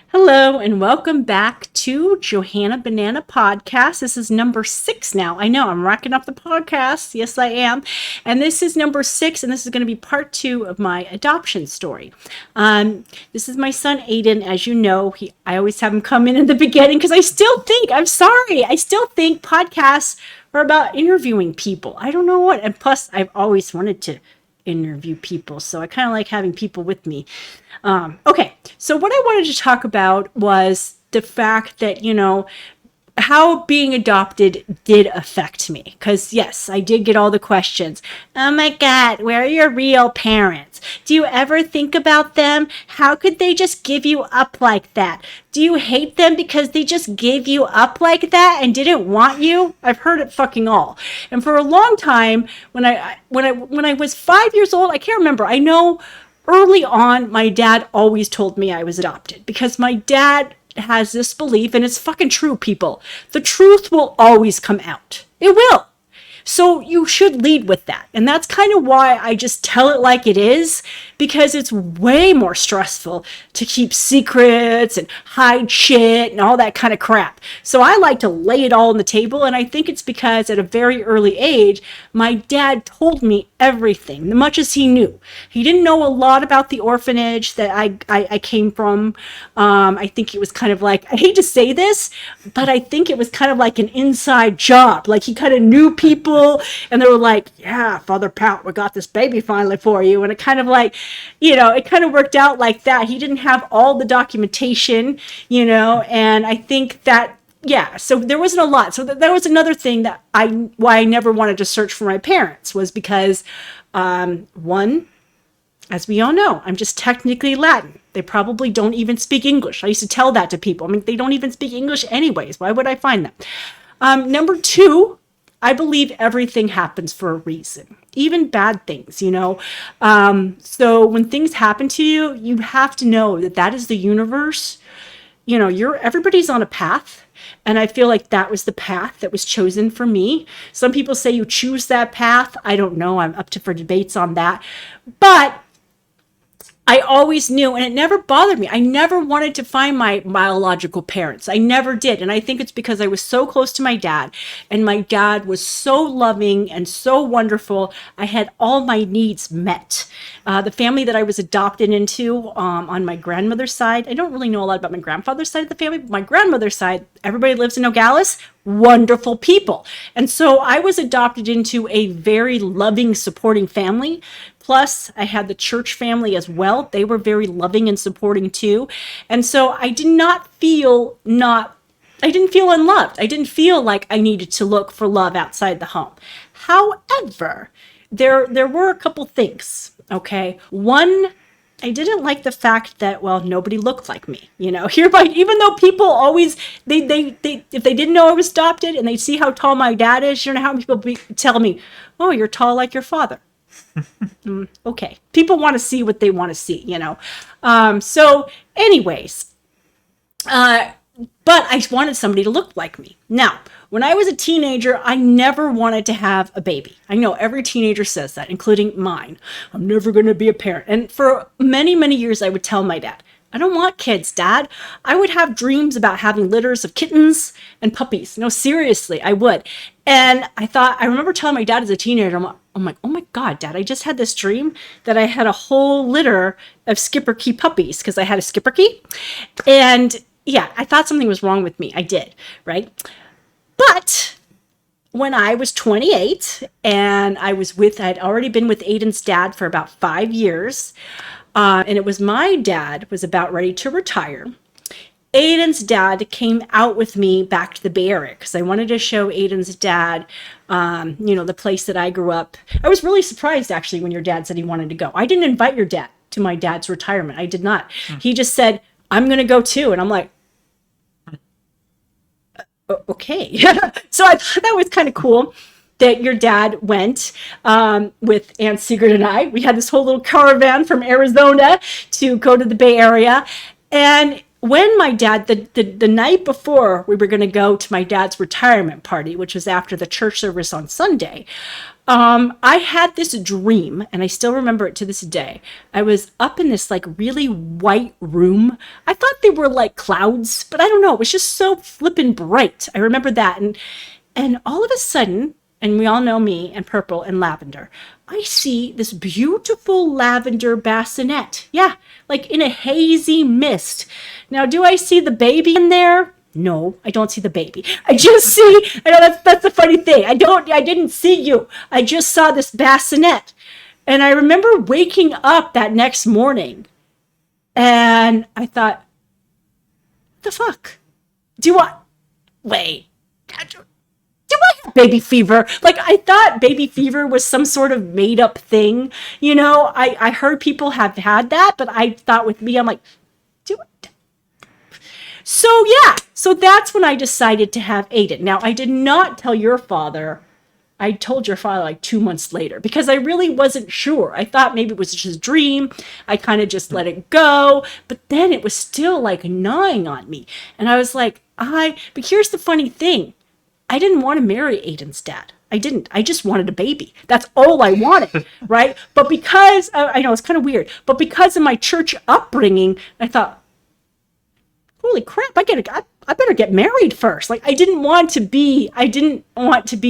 Hello and welcome back to Johanna Banana Podcast. This is number 6 now. I know I'm racking up the podcasts. Yes, I am. And this is number 6, and this is going to be part 2 of my adoption story. This is my son Aiden. As you know, I always have him come in the beginning because I still think podcasts are about interviewing people. I don't know what. And plus, I've always wanted to interview people, so I kind of like having people with me. Okay, so what I wanted to talk about was the fact that, how being adopted did affect me. Because, yes, I did get all the questions. Oh my God, where are your real parents? Do you ever think about them? How could they just give you up like that? Do you hate them because they just gave you up like that and didn't want you? I've heard it fucking all. And for a long time, when I was 5 years old, I can't remember. I know early on, my dad always told me I was adopted because my dad has this belief, and it's fucking true, people. The truth will always come out. It will. So you should lead with that. And that's kind of why I just tell it like it is, because it's way more stressful to keep secrets and hide shit and all that kind of crap. So I like to lay it all on the table. And I think it's because at a very early age, my dad told me everything, much as he knew. He didn't know a lot about the orphanage that I came from. I think it was kind of like, I hate to say this, but I think it was kind of like an inside job. Like he kind of knew people and they were like, yeah, Father Pout, we got this baby finally for you. And it kind of like, it kind of worked out like that. He didn't have all the documentation, and I think that, yeah, so there wasn't a lot. So that was another thing that why I never wanted to search for my parents was because, one, as we all know, I'm just technically Latin. They probably don't even speak English. I used to tell that to people. I mean, they don't even speak English anyways. Why would I find them? Number 2, I believe everything happens for a reason, even bad things, So when things happen to you, you have to know that that is the universe. Everybody's on a path. And I feel like that was the path that was chosen for me. Some people say you choose that path. I don't know. I'm up for debates on that. But I always knew, and it never bothered me. I never wanted to find my biological parents. I never did. And I think it's because I was so close to my dad, and my dad was so loving and so wonderful. I had all my needs met. The family that I was adopted into on my grandmother's side, I don't really know a lot about my grandfather's side of the family, but my grandmother's side, everybody lives in Nogales, wonderful people. And so I was adopted into a very loving, supporting family. Plus, I had the church family as well. They were very loving and supporting too. And so I didn't feel unloved. I didn't feel like I needed to look for love outside the home. However, there were a couple things, okay? One, I didn't like the fact that, well, nobody looked like me, hereby, even though people always, they if they didn't know I was adopted and they see how tall my dad is, how many people tell me, oh, you're tall like your father. Okay. People want to see what they want to see, So anyways, but I wanted somebody to look like me. Now, when I was a teenager, I never wanted to have a baby. I know every teenager says that, including mine. I'm never going to be a parent. And for many, many years, I would tell my dad, I don't want kids, Dad. I would have dreams about having litters of kittens and puppies. No, seriously, I would. And I remember telling my dad as a teenager, I'm like, oh my God, Dad, I just had this dream that I had a whole litter of Schipperke puppies because I had a Schipperke. And yeah, I thought something was wrong with me. I did, right? But when I was 28 and I'd already been with Aiden's dad for about 5 years, and it was my dad was about ready to retire. Aiden's dad came out with me back to the Bay Area because I wanted to show Aiden's dad, the place that I grew up. I was really surprised, actually, when your dad said he wanted to go. I didn't invite your dad to my dad's retirement. I did not. He just said, I'm going to go too. And I'm like, okay. So I thought that was kind of cool that your dad went with Aunt Sigrid and I. We had this whole little caravan from Arizona to go to the Bay Area. And when my dad, the night before we were going to go to my dad's retirement party, which was after the church service on Sunday, I had this dream, and I still remember it to this day. I was up in this like really white room. I thought they were like clouds, but I don't know. It was just so flippin' bright. I remember that, and all of a sudden, and we all know me and purple and lavender, I see this beautiful lavender bassinet. Yeah, like in a hazy mist. Now, do I see the baby in there? No, I don't see the baby. I just see, I know that's the funny thing. I didn't see you. I just saw this bassinet. And I remember waking up that next morning and I thought, the fuck? Wait, do I have baby fever? Like, I thought baby fever was some sort of made up thing. You know, I heard people have had that, but I thought with me, I'm like, do it. So yeah, so that's when I decided to have Aiden. Now, I did not tell your father. I told your father like 2 months later because I really wasn't sure. I thought maybe it was just a dream. I kind of just let it go. But then it was still like gnawing on me. And I was like, but here's the funny thing. I didn't want to marry Aiden's dad. I didn't. I just wanted a baby. That's all I wanted, right? But because, I know it's kind of weird, but because of my church upbringing, I thought, holy crap, I better get married first. Like, I didn't want to be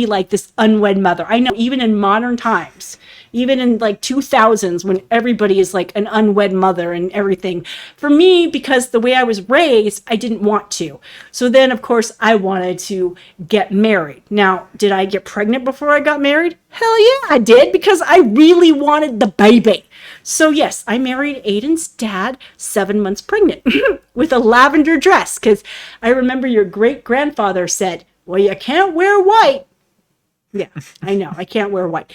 like this unwed mother. I know even in modern times, even in like 2000s when everybody is like an unwed mother and everything. For me, because the way I was raised, I didn't want to. So then, of course, I wanted to get married. Now, did I get pregnant before I got married? Hell yeah, I did, because I really wanted the baby. So yes, I married Aiden's dad 7 months pregnant with a lavender dress, because I remember your great-grandfather said, well, you can't wear white. Yeah, I know, I can't wear white.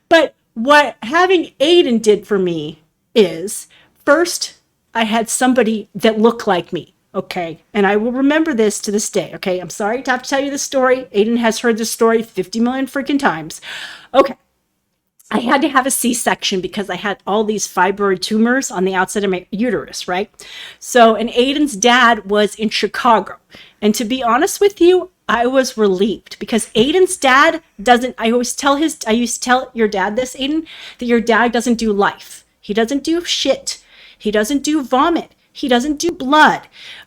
But what having Aiden did for me is, first, I had somebody that looked like me, okay? And I will remember this to this day, okay? I'm sorry to have to tell you this story. Aiden has heard this story 50 million freaking times. Okay. I had to have a C-section because I had all these fibroid tumors on the outside of my uterus, right? So, and Aiden's dad was in Chicago. And to be honest with you, I was relieved because Aiden's dad doesn't, I used to tell your dad this, Aiden, that your dad doesn't do life. He doesn't do shit. He doesn't do vomit. He doesn't do blood.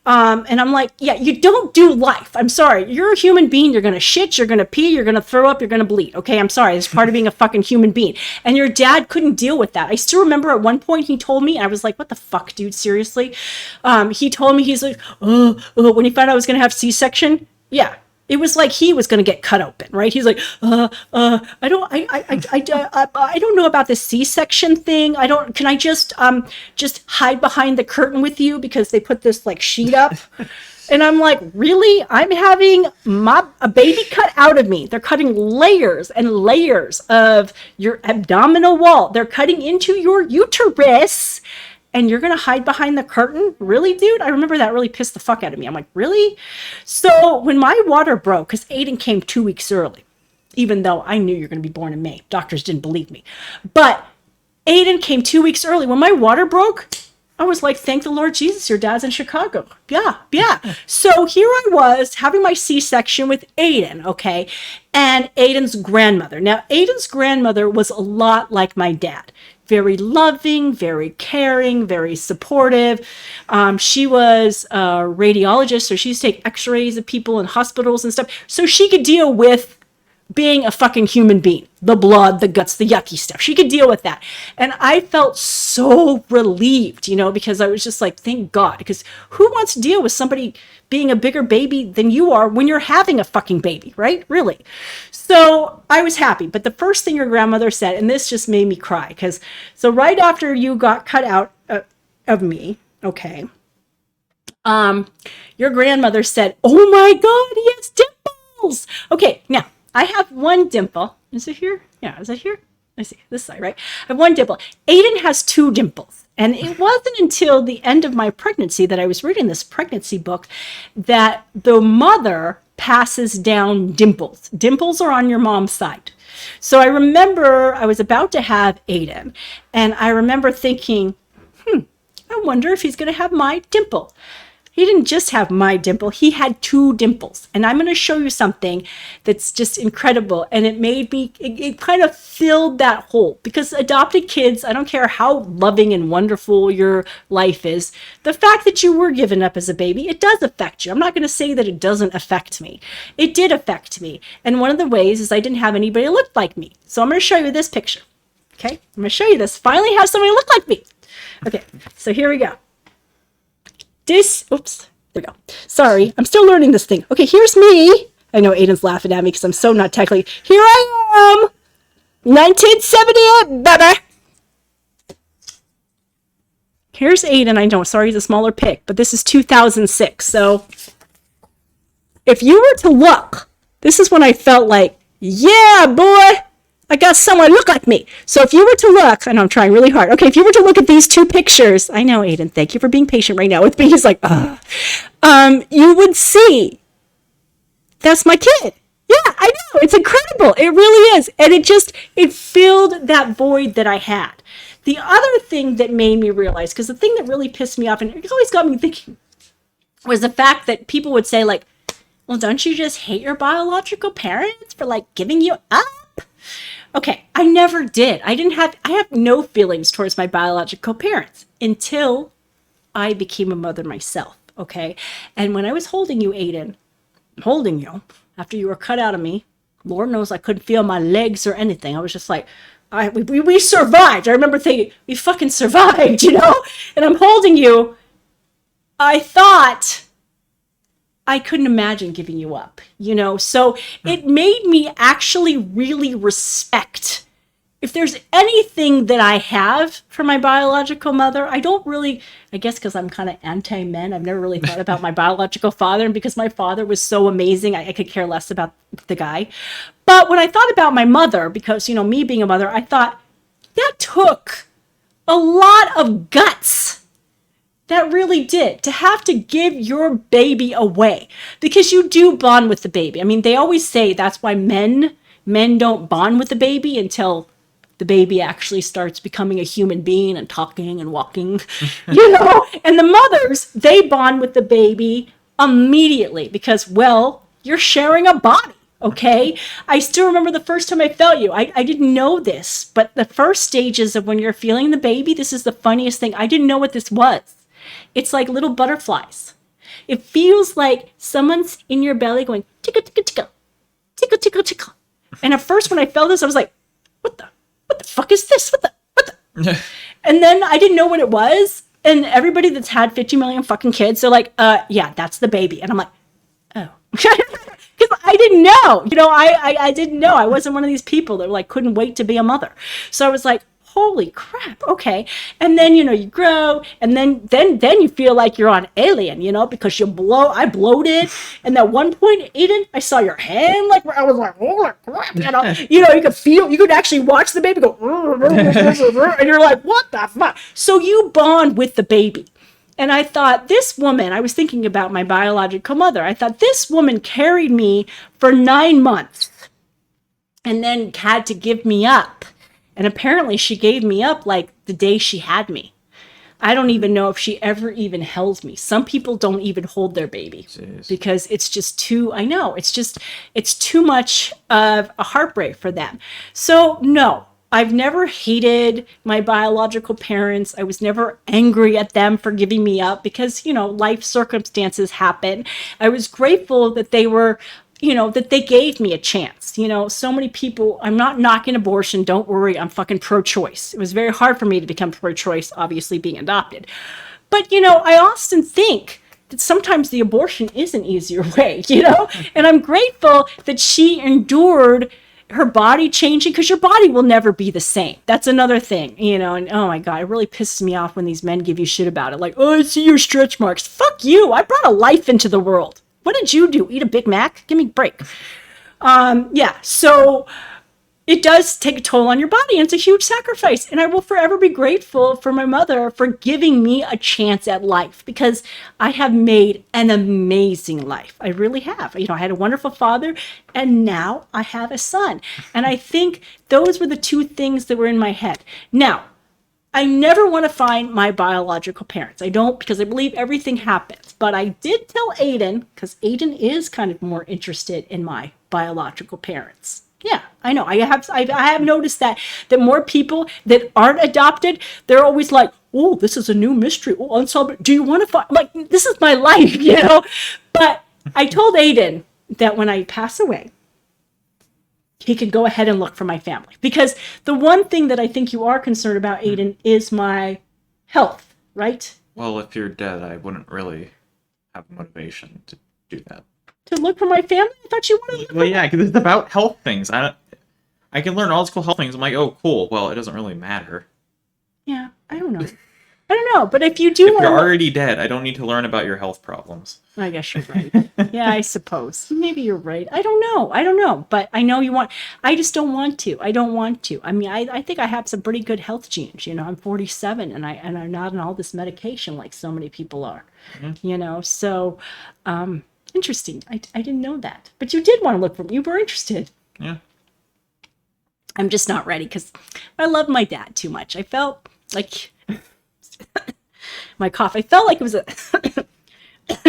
And I'm like, yeah, you don't do life. I'm sorry. You're a human being. You're going to shit. You're going to pee. You're going to throw up. You're going to bleed. Okay, I'm sorry. It's part of being a fucking human being. And your dad couldn't deal with that. I still remember at one point he told me, and I was like, what the fuck, dude? Seriously? He told me, he's like, when he found out I was going to have C-section, yeah. It was like he was going to get cut open, right? He's like, I don't know about the C-section thing. Can I just hide behind the curtain with you because they put this like sheet up? And I'm like, really? I'm having a baby cut out of me. They're cutting layers and layers of your abdominal wall. They're cutting into your uterus. And you're going to hide behind the curtain? Really, dude? I remember that really pissed the fuck out of me. I'm like, really? So when my water broke, because Aiden came 2 weeks early, even though I knew you're going to be born in May. Doctors didn't believe me. But Aiden came 2 weeks early. When my water broke, I was like, thank the Lord Jesus, your dad's in Chicago. Yeah. So here I was having my C-section with Aiden, okay? And Aiden's grandmother. Now, Aiden's grandmother was a lot like my dad. Very loving, very caring, very supportive. She was a radiologist, so she used to take x-rays of people in hospitals and stuff. So she could deal with being a fucking human being. The blood, the guts, the yucky stuff. She could deal with that. And I felt so relieved, because I was just like, thank God. Because who wants to deal with somebody being a bigger baby than you are when you're having a fucking baby, right? Really. So I was happy. But the first thing your grandmother said, and this just made me cry, so right after you got cut out of me, okay, your grandmother said, oh my God, he has dimples. Okay, now I have one dimple. Is it here? Yeah, is it here? I see, this side, right? I have one dimple. Aiden has two dimples. And it wasn't until the end of my pregnancy that I was reading this pregnancy book that the mother passes down dimples. Dimples are on your mom's side. So I remember I was about to have Aiden, and I remember thinking, I wonder if he's going to have my dimple. He didn't just have my dimple, he had two dimples. And I'm going to show you something that's just incredible. And it made me, it kind of filled that hole. Because adopted kids, I don't care how loving and wonderful your life is, the fact that you were given up as a baby, it does affect you. I'm not going to say that it doesn't affect me. It did affect me. And one of the ways is I didn't have anybody that looked like me. So I'm going to show you this picture. Okay, I'm going to show you this. Finally have somebody look like me. Okay, so here we go. Oops, there we go. Sorry, I'm still learning this thing. Okay, here's me. I know Aiden's laughing at me because I'm so not technically. Here I am, 1978, baby. Here's Aiden. I know, sorry, he's a smaller pic, but this is 2006. So if you were to look, this is when I felt like, yeah, boy, I got someone look like me. So if you were to look, I know I'm trying really hard. Okay, if you were to look at these two pictures, I know, Aiden, thank you for being patient right now with me. He's like, you would see that's my kid. Yeah, I know. It's incredible. It really is. And it filled that void that I had. The other thing that made me realize, because the thing that really pissed me off, and it always got me thinking, was the fact that people would say, like, well, don't you just hate your biological parents for, like, giving you up? Okay, I never did. I have no feelings towards my biological parents until I became a mother myself, okay? And when I was holding you, Aiden, holding you, after you were cut out of me, Lord knows I couldn't feel my legs or anything. I was just like, we survived. I remember thinking, we fucking survived, you know? And I'm holding you. I thought I couldn't imagine giving you up, you know? So it made me actually really respect. If there's anything that I have for my biological mother, I don't really, I guess because I'm kind of anti-men, I've never really thought about my biological father. And because my father was so amazing, I could care less about the guy. But when I thought about my mother, because, you know, me being a mother, I thought that took a lot of guts. That really did. To have to give your baby away. Because you do bond with the baby. I mean, they always say that's why men don't bond with the baby until the baby actually starts becoming a human being and talking and walking. You know? And the mothers, they bond with the baby immediately. Because, well, you're sharing a body. Okay? I still remember the first time I felt you. I didn't know this. But the first stages of when you're feeling the baby, this is the funniest thing. I didn't know what this was. It's like little butterflies. It feels like someone's in your belly going, tickle, tickle, tickle, tickle, tickle, tickle. And at first when I felt this, I was like, what the fuck is this? What the? And then I didn't know what it was. And everybody that's had 50 million fucking kids, they're like, yeah, that's the baby. And I'm like, oh. Because I didn't know. You know, I didn't know. I wasn't one of these people that like couldn't wait to be a mother. So I was like, holy crap, okay. And then, you know, you grow, and then you feel like you're on Alien, you know, because I bloated, and at one point, Aiden, I saw your hand, like, I was like, holy crap, you know, you could actually watch the baby go, and you're like, what the fuck? So you bond with the baby. And I thought, this woman, I was thinking about my biological mother, I thought, this woman carried me for 9 months, and then had to give me up. And apparently she gave me up like the day she had me. I don't even know if she ever even held me. Some people don't even hold their baby. Jeez. Because it's just too, I know, it's too much of a heartbreak for them. So no, I've never hated my biological parents. I was never angry at them for giving me up because, you know, life circumstances happen. I was grateful that they were, you know, that they gave me a chance. You know, so many people, I'm not knocking abortion. Don't worry. I'm fucking pro-choice. It was very hard for me to become pro-choice, obviously being adopted. But, you know, I often think that sometimes the abortion is an easier way, you know, and I'm grateful that she endured her body changing because your body will never be the same. That's another thing, you know, and oh my God, it really pisses me off when these men give you shit about it. Like, oh, I see your stretch marks. Fuck you. I brought a life into the world. What did you do? Eat a Big Mac? Give me a break. Yeah, so it does take a toll on your body, and it's a huge sacrifice. And I will forever be grateful for my mother for giving me a chance at life, because I have made an amazing life. I really have. You know, I had a wonderful father, and now I have a son. And I think those were the two things that were in my head. Now, I never want to find my biological parents. I don't, because I believe everything happens. But I did tell Aiden, because Aiden is kind of more interested in my biological parents. Yeah, I know. I have noticed that more people that aren't adopted, they're always like, "Oh, this is a new mystery. Oh, unsolved. Do you want to find?" I'm like, this is my life, you know. But I told Aiden that when I pass away, he can go ahead and look for my family, because the one thing that I think you are concerned about, Aiden, is my health, right? Well, if you're dead, I wouldn't really have motivation to do that. To look for my family? I thought you wanted to look Well, yeah, because it's about health things. I can learn all these cool health things. I'm like, oh, cool. Well, it doesn't really matter. Yeah, I don't know. I don't know, but if you do If want you're to... already dead, I don't need to learn about your health problems. I guess you're right. Yeah, I suppose. Maybe you're right. I don't know. But I know you want... I just don't want to. I don't want to. I mean, I think I have some pretty good health genes. You know, I'm 47 and I'm not on all this medication like so many people are. Mm-hmm. You know, so... interesting. I didn't know that. But you did want to look for me. You were interested. Yeah. I'm just not ready because I love my dad too much. I felt like... my cough. I felt like it was a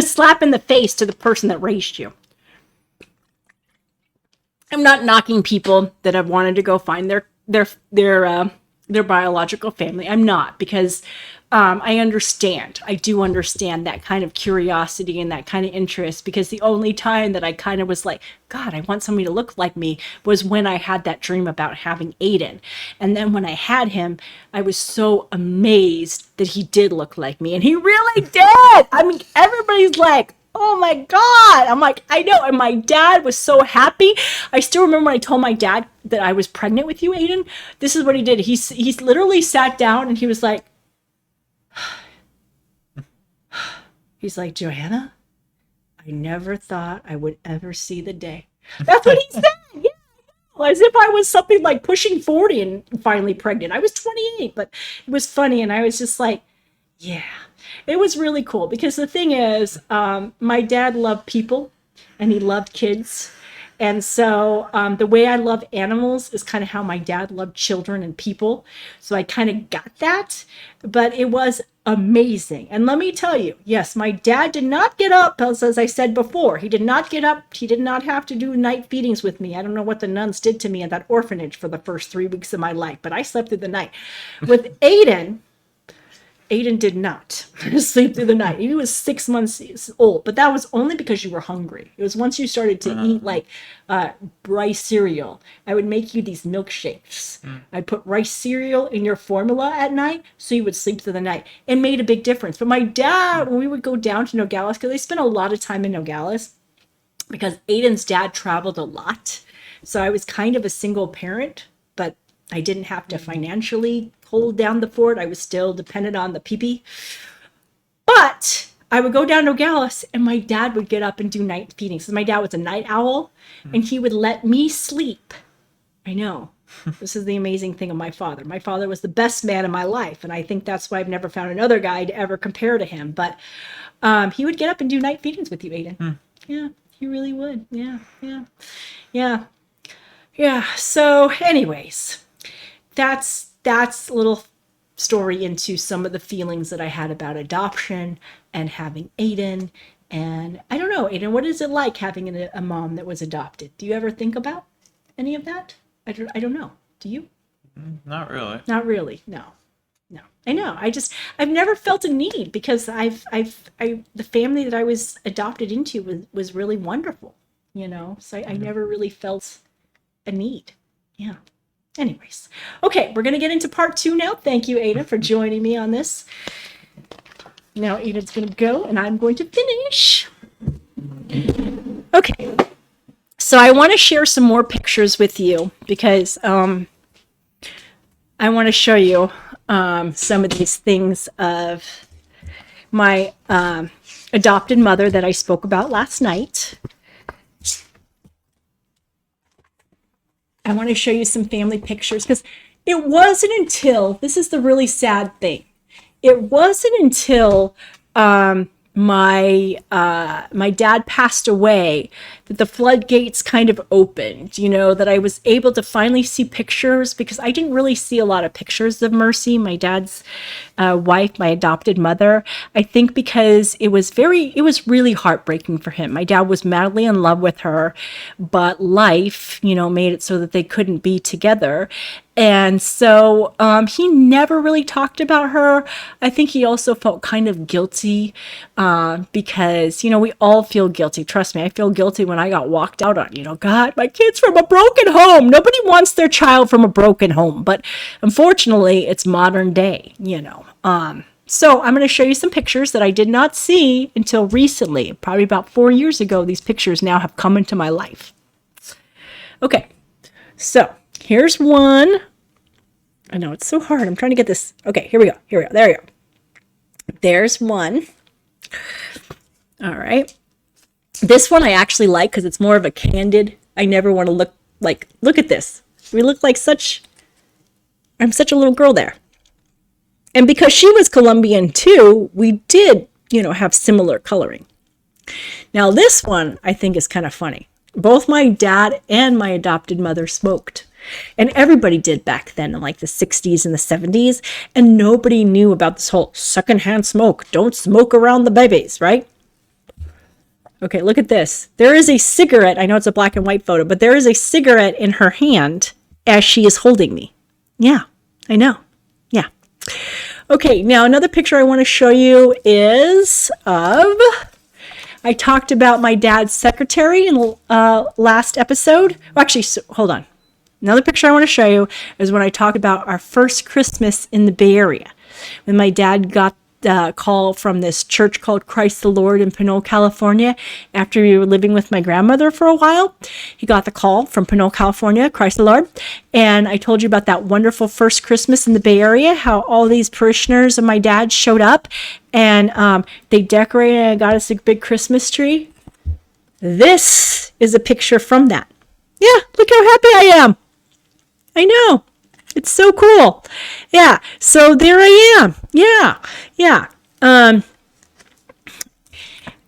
slap in the face to the person that raised you. I'm not knocking people that have wanted to go find their biological family. I'm not, because I understand. I do understand that kind of curiosity and that kind of interest, because the only time that I kind of was like, God, I want somebody to look like me, was when I had that dream about having Aiden. And then when I had him, I was so amazed that he did look like me. And he really did. I mean, everybody's like, oh my God. I'm like, I know. And my dad was so happy. I still remember when I told my dad that I was pregnant with you, Aiden. This is what he did. He literally sat down and he was like, he's like, Johanna, I never thought I would ever see the day. That's what he said. Yeah, as if I was something like pushing 40 and finally pregnant. I was 28, but it was funny. And I was just like, yeah, it was really cool, because the thing is, my dad loved people and he loved kids. And so the way I love animals is kind of how my dad loved children and people. So I kind of got that, but it was amazing. And let me tell you, yes, my dad did not get up, as I said before. He did not get up. He did not have to do night feedings with me. I don't know what the nuns did to me at that orphanage for the first 3 weeks of my life, but I slept through the night. With Aiden did not sleep through the night. He was 6 months old, but that was only because you were hungry. It was once you started to eat like rice cereal. I would make you these milkshakes. I'd put rice cereal in your formula at night so you would sleep through the night. It made a big difference. But my dad, when we would go down to Nogales, because I spent a lot of time in Nogales, because Aiden's dad traveled a lot. So I was kind of a single parent, but I didn't have to financially hold down the fort. I was still dependent on the pee-pee. But I would go down to Nogales and my dad would get up and do night feedings. So my dad was a night owl and he would let me sleep. I know. This is the amazing thing of my father. My father was the best man in my life. And I think that's why I've never found another guy to ever compare to him. But he would get up and do night feedings with you, Aiden. Yeah, he really would. Yeah. So anyways, that's a little story into some of the feelings that I had about adoption and having Aiden. And I don't know, Aiden, what is it like having a mom that was adopted? Do you ever think about any of that? I don't know. Do you? Not really. Not really. No. I know. I've never felt a need, because the family that I was adopted into was really wonderful, you know? So I never really felt a need. Yeah. Anyways, okay, we're going to get into part 2 now. Thank you, Aiden, for joining me on this. Now Aiden's going to go and I'm going to finish. Okay, so I want to share some more pictures with you, because I want to show you some of these things of my adopted mother that I spoke about last night. I want to show you some family pictures, because it wasn't until, this is the really sad thing, it wasn't until my dad passed away, that the floodgates kind of opened, that I was able to finally see pictures, because I didn't really see a lot of pictures of Mercy, my dad's wife, my adopted mother. I think because it was really heartbreaking for him. My dad was madly in love with her, but life, made it so that they couldn't be together. And so he never really talked about her. I think he also felt kind of guilty because, we all feel guilty. Trust me, I feel guilty when I got walked out on. God, my kid's from a broken home. Nobody wants their child from a broken home. But unfortunately, it's modern day, So I'm going to show you some pictures that I did not see until recently. Probably about 4 years ago, these pictures now have come into my life. Okay, so here's one. I know it's so hard. I'm trying to get this. Okay, here we go. There we go. There's one. All right. This one I actually like because it's more of a candid. I never want to look at this. We look like I'm such a little girl there. And because she was Colombian too, we did, have similar coloring. Now this one I think is kind of funny. Both my dad and my adopted mother smoked. And everybody did back then in like the 60s and the 70s. And nobody knew about this whole secondhand smoke. Don't smoke around the babies, right? Okay, look at this. There is a cigarette. I know it's a black and white photo, but there is a cigarette in her hand as she is holding me. Yeah, I know. Yeah. Okay, now another picture I want to show you is of... I talked about my dad's secretary in the last episode. Well, actually, hold on. Another picture I want to show you is when I talked about our first Christmas in the Bay Area. When my dad got the call from this church called Christ the Lord in Pinole, California, after we were living with my grandmother for a while. He got the call from Pinole, California, Christ the Lord. And I told you about that wonderful first Christmas in the Bay Area, how all these parishioners of my dad showed up and they decorated and got us a big Christmas tree. This is a picture from that. Yeah, look how happy I am. I know. It's so cool. Yeah. So there I am. Yeah.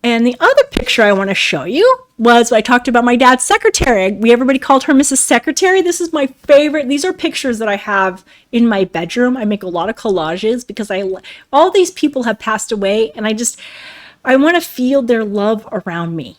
And the other picture I want to show you was I talked about my dad's secretary. Everybody called her Mrs. Secretary. This is my favorite. These are pictures that I have in my bedroom. I make a lot of collages because all these people have passed away, and I want to feel their love around me,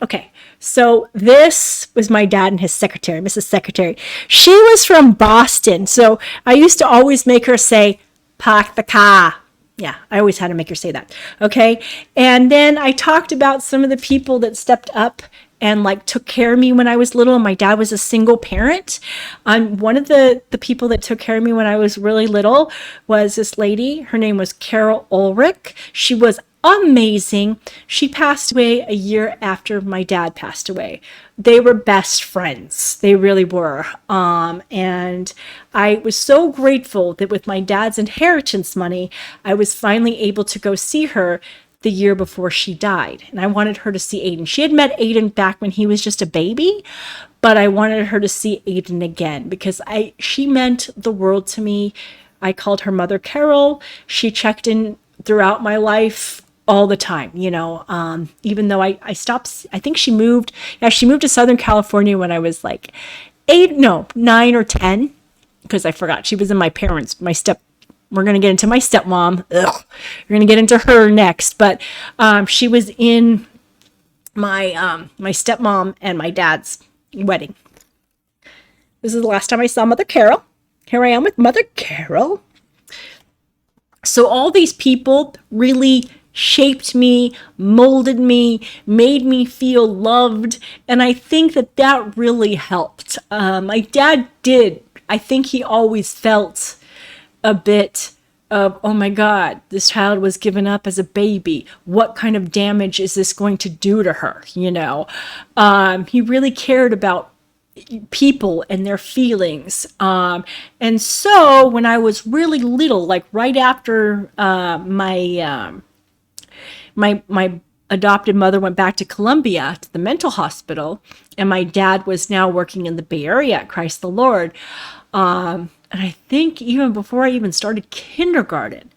Okay, so this was my dad and his secretary, Mrs. Secretary. She was from Boston, so I used to always make her say, "Park the car." Yeah, I always had to make her say that, okay? And then I talked about some of the people that stepped up and took care of me when I was little. And my dad was a single parent. One of the people that took care of me when I was really little was this lady. Her name was Carol Ulrich. She was amazing. She passed away a year after my dad passed away. They were best friends. They really were. And I was so grateful that with my dad's inheritance money, I was finally able to go see her the year before she died. And I wanted her to see Aiden. She had met Aiden back when he was just a baby, but I wanted her to see Aiden again because she meant the world to me. I called her Mother Carol. She checked in throughout my life all the time, even though I stopped. I think she moved to Southern California when I was 9 or 10, because I forgot. She was in we're going to get into my stepmom. Ugh. We're going to get into her next. But she was in my stepmom and my dad's wedding. This is the last time I saw Mother Carol. Here I am with Mother Carol. So all these people really shaped me, molded me, made me feel loved. And I think that really helped. My dad did. I think he always felt a bit of, oh my God, this child was given up as a baby. What kind of damage is this going to do to her? He really cared about people and their feelings. And so when I was really little, right after my adopted mother went back to Columbia to the mental hospital, and my dad was now working in the Bay Area at Christ the Lord. And I think even before I even started kindergarten,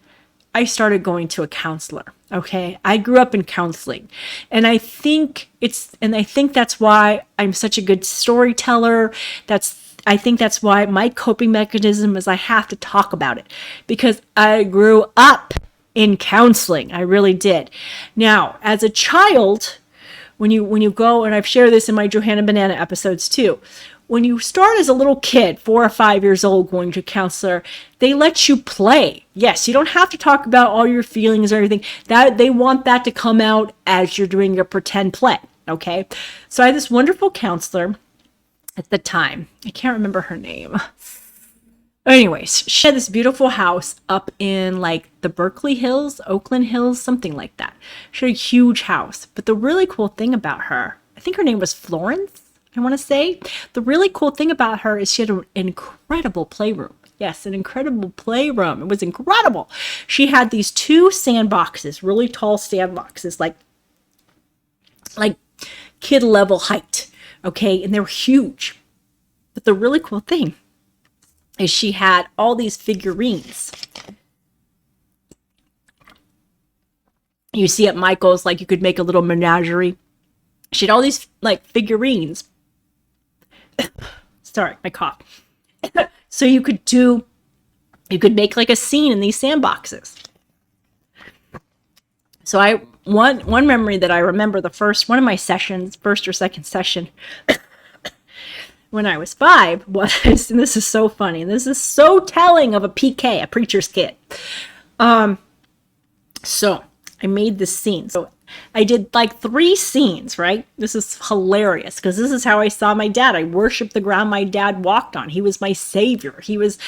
I started going to a counselor. Okay. I grew up in counseling, and I think that's why I'm such a good storyteller. I think that's why my coping mechanism is I have to talk about it because I grew up in counseling. I really did. Now, as a child, when you go, and I've shared this in my Johanna Banana episodes too, when you start as a little kid, 4 or 5 years old, going to a counselor, they let you play. Yes, you don't have to talk about all your feelings or anything. That they want that to come out as you're doing your pretend play. Okay, so I had this wonderful counselor at the time. I can't remember her name. Anyways, she had this beautiful house up in like the Berkeley Hills, Oakland Hills, something like that. She had a huge house. But the really cool thing about her, I think her name was Florence, I want to say. The really cool thing about her is she had an incredible playroom. Yes, an incredible playroom. It was incredible. She had these 2 sandboxes, really tall sandboxes, like kid level height. Okay, and they were huge. But the really cool thing is she had all these figurines. You see at Michael's, like you could make a little menagerie. She had all these like figurines. Sorry, my cough. So you could make like a scene in these sandboxes. So one memory that I remember, one of my sessions, first or second session, when I was 5 was, and this is so funny, and this is so telling of a PK, a preacher's kid. So I made this scene. So I did like 3 scenes, right? This is hilarious because this is how I saw my dad. I worshiped the ground my dad walked on. He was my savior. He was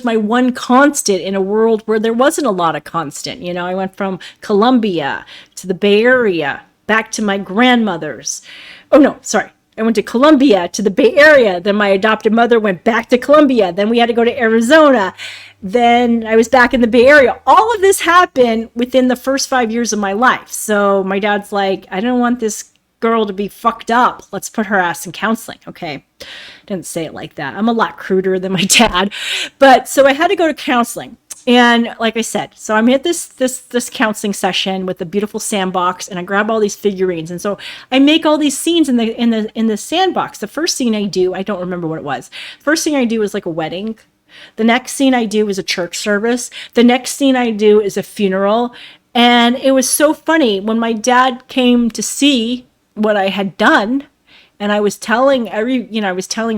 my one constant in a world where there wasn't a lot of constant. You know, I went from Colombia to the Bay Area, back to my grandmother's. Oh no, sorry. I went to Colombia to the Bay Area. Then my adopted mother went back to Colombia. Then we had to go to Arizona. Then I was back in the Bay Area. All of this happened within the first 5 years of my life. So my dad's like, I don't want this girl to be fucked up. Let's put her ass in counseling. Okay. Didn't say it like that. I'm a lot cruder than my dad. But so I had to go to counseling. And like I said, so I'm at this counseling session with a beautiful sandbox, and I grab all these figurines, and so I make all these scenes in the sandbox. The first scene I do, I don't remember what it was. First thing I do is like a wedding. The next scene I do is a church service. The next scene I do is a funeral. And it was so funny when my dad came to see what I had done. And I was telling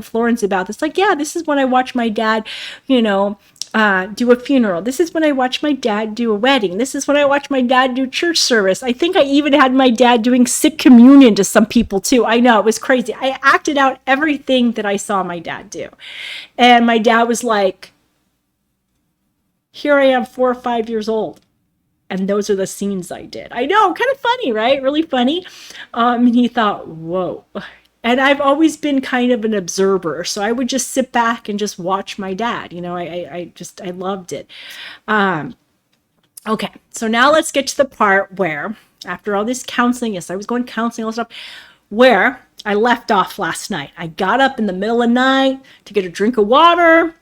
Florence about this, like, yeah, this is when I watch my dad, do a funeral. This is when I watch my dad do a wedding. This is when I watch my dad do church service. I think I even had my dad doing sick communion to some people too. I know, it was crazy. I acted out everything that I saw my dad do. And my dad was like, here I am, 4 or 5 years old. And those are the scenes I did. I know, kind of funny, right? Really funny. And he thought, whoa. And I've always been kind of an observer, so I would just sit back and just watch my dad. I loved it. Okay, so now let's get to the part where, after all this counseling, yes, I was going counseling, all this stuff, where I left off last night. I got up in the middle of the night to get a drink of water.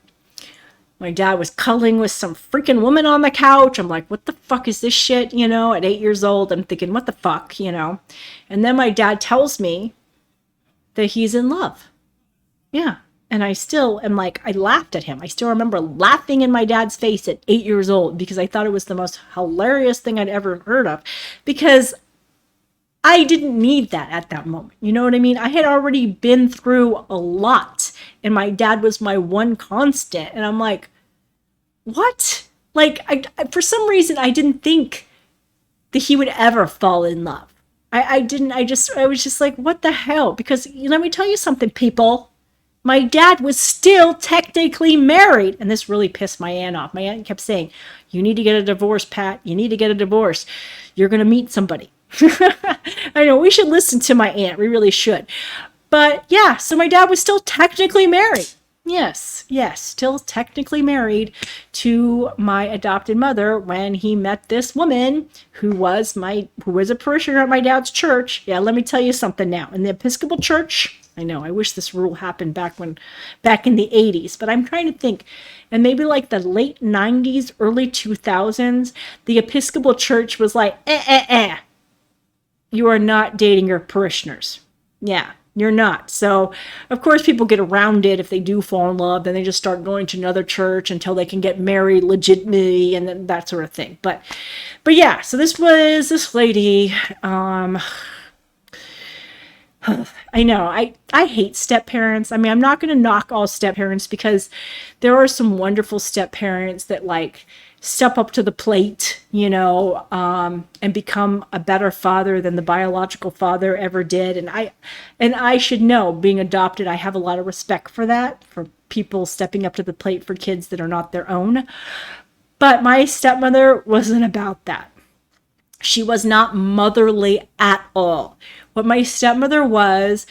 My dad was cuddling with some freaking woman on the couch. I'm like, what the fuck is this shit? At 8 years old, I'm thinking, what the fuck, And then my dad tells me that he's in love. Yeah. And I still am like, I laughed at him. I still remember laughing in my dad's face at 8 years old because I thought it was the most hilarious thing I'd ever heard of, because I didn't need that at that moment. You know what I mean? I had already been through a lot, and my dad was my one constant. And I'm like, what? Like, I for some reason, I didn't think that he would ever fall in love. I was just like, what the hell? Because let me tell you something, people. My dad was still technically married. And this really pissed my aunt off. My aunt kept saying, you need to get a divorce, Pat. You need to get a divorce. You're going to meet somebody. I know, we should listen to my aunt. We really should. But yeah, so my dad was still technically married. Yes, yes, still technically married to my adopted mother when he met this woman who was a parishioner at my dad's church. Yeah, let me tell you something now. In the Episcopal Church, I know, I wish this rule happened back in the 80s, but I'm trying to think. And maybe like the late 90s, early 2000s, the Episcopal Church was like, you are not dating your parishioners. Yeah, you're not. So, of course, people get around it if they do fall in love. Then they just start going to another church until they can get married legitimately and then that sort of thing. But yeah. So this was this lady. I know. I hate step parents. I mean, I'm not going to knock all step parents because there are some wonderful step parents that like step up to the plate, and become a better father than the biological father ever did. And I should know, being adopted, I have a lot of respect for that, for people stepping up to the plate for kids that are not their own. But my stepmother wasn't about that. She was not motherly at all. What my stepmother was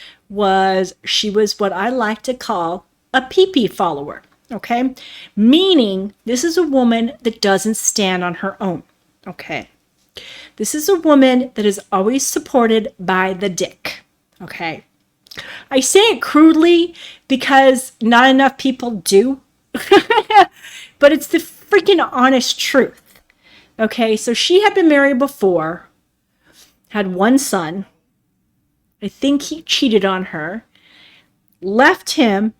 she was what I like to call a pee-pee follower. Okay? Meaning, this is a woman that doesn't stand on her own. Okay? This is a woman that is always supported by the dick. Okay? I say it crudely because not enough people do. But it's the freaking honest truth. Okay? So she had been married before, had one son. I think he cheated on her, left him.